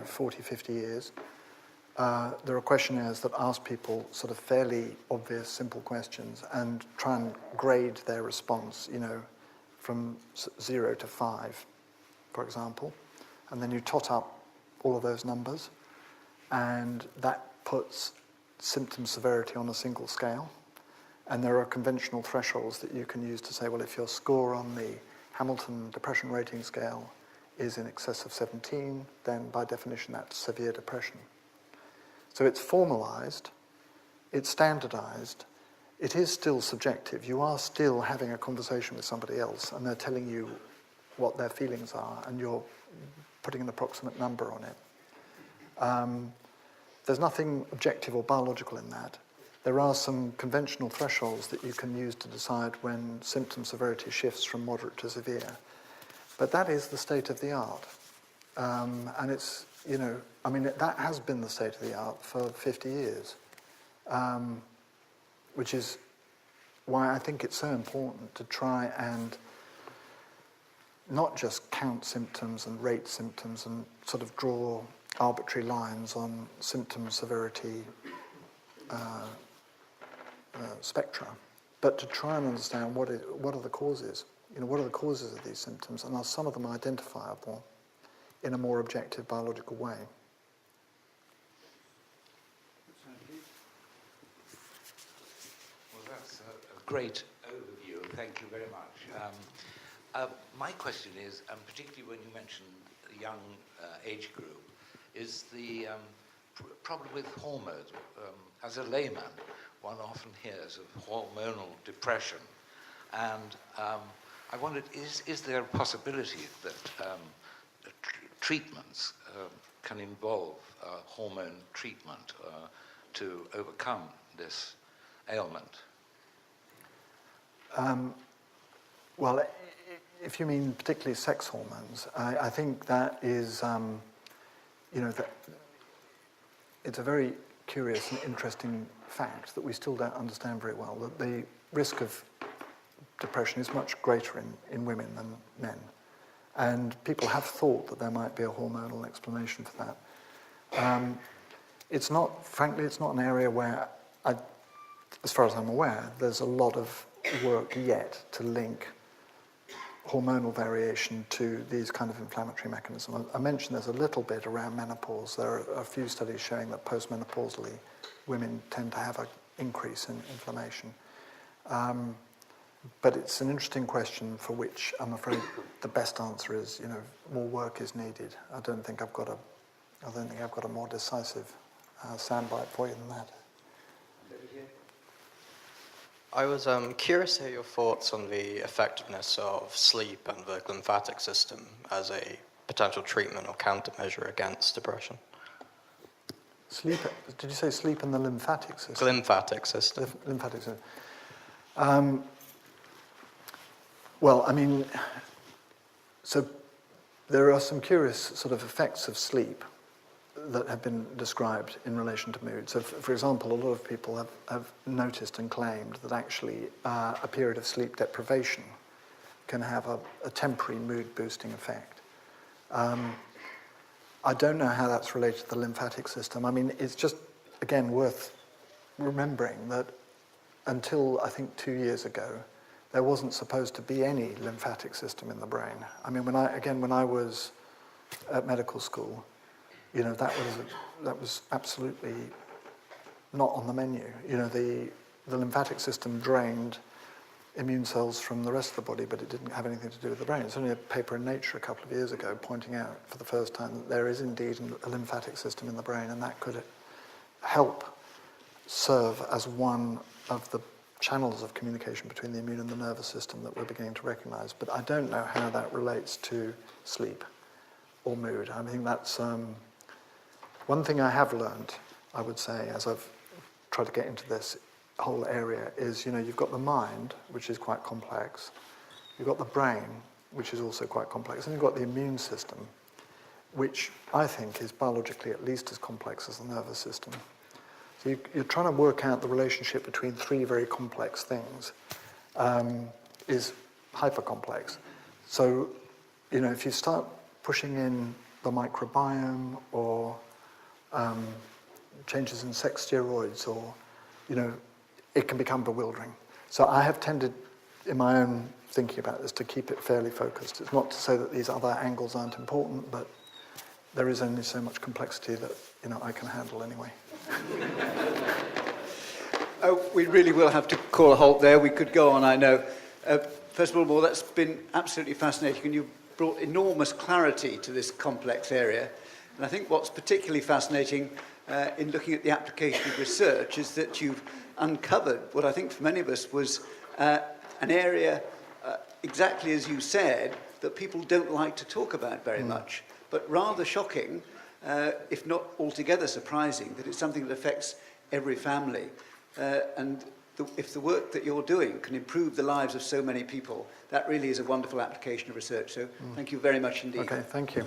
40, 50 years. There are questionnaires that ask people sort of fairly obvious, simple questions and try and grade their response, you know, from 0 to 5, for example. And then you tot up all of those numbers, and that puts symptom severity on a single scale. And there are conventional thresholds that you can use to say, well, if your score on the Hamilton Depression Rating Scale is in excess of 17, then by definition that's severe depression. So it's formalized, it's standardized, it is still subjective. You are still having a conversation with somebody else and they're telling you what their feelings are and you're putting an approximate number on it. There's nothing objective or biological in that. There are some conventional thresholds that you can use to decide when symptom severity shifts from moderate to severe. But that is the state of the art. And it's, you know, I mean, that has been the state of the art for 50 years, which is why I think it's so important to try and not just count symptoms and rate symptoms and sort of draw arbitrary lines on symptom severity spectra, but to try and understand what are the causes. You know, what are the causes of these symptoms, and are some of them identifiable in a more objective biological way? Well, that's a great overview. Thank you very much. My question is, and particularly when you mentioned the young age group, is the problem with hormones. As a layman, one often hears of hormonal depression, and I wondered, is there a possibility that treatments can involve hormone treatment to overcome this ailment? Well, if you mean particularly sex hormones, I think that is it's a very curious and interesting fact that we still don't understand very well, that the risk of depression is much greater in women than men. And people have thought that there might be a hormonal explanation for that. Frankly, it's not an area where, as far as I'm aware, there's a lot of work yet to link hormonal variation to these kind of inflammatory mechanisms. I mentioned there's a little bit around menopause. There are a few studies showing that postmenopausally women tend to have an increase in inflammation. But it's an interesting question for which I'm afraid the best answer is, more work is needed. I don't think I've got a more decisive soundbite for you than that. I was curious to hear your thoughts on the effectiveness of sleep and the lymphatic system as a potential treatment or countermeasure against depression. Sleep, did you say sleep and the lymphatic system? Lymphatic system. Lymphatic system. Well, I mean, so there are some curious sort of effects of sleep that have been described in relation to mood. So, for example, a lot of people have noticed and claimed that actually a period of sleep deprivation can have a temporary mood-boosting effect. I don't know how that's related to the lymphatic system. I mean, it's just, again, worth remembering that until, I think, 2 years ago, there wasn't supposed to be any lymphatic system in the brain. I mean, when I was at medical school, that was absolutely not on the menu. The lymphatic system drained immune cells from the rest of the body, but it didn't have anything to do with the brain. It's only a paper in Nature a couple of years ago pointing out for the first time that there is indeed a lymphatic system in the brain, and that could help serve as one of the channels of communication between the immune and the nervous system that we're beginning to recognize. But I don't know how that relates to sleep or mood. I think that's one thing I have learned, I would say, as I've tried to get into this whole area is, you've got the mind, which is quite complex. You've got the brain, which is also quite complex. And you've got the immune system, which I think is biologically at least as complex as the nervous system. So you're trying to work out the relationship between three very complex things is hyper-complex. So, if you start pushing in the microbiome or changes in sex steroids or, it can become bewildering. So I have tended, in my own thinking about this, to keep it fairly focused. It's not to say that these other angles aren't important, but there is only so much complexity that, I can handle anyway. We really will have to call a halt there. We could go on, I know. First of all, Bullmore, that's been absolutely fascinating, and you've brought enormous clarity to this complex area. And I think what's particularly fascinating in looking at the application of research is that you've uncovered what I think for many of us was an area, exactly as you said, that people don't like to talk about very much, but rather shocking, if not altogether surprising, that it's something that affects every family. If the work that you're doing can improve the lives of so many people, that really is a wonderful application of research. So thank you very much indeed. Okay, thank you.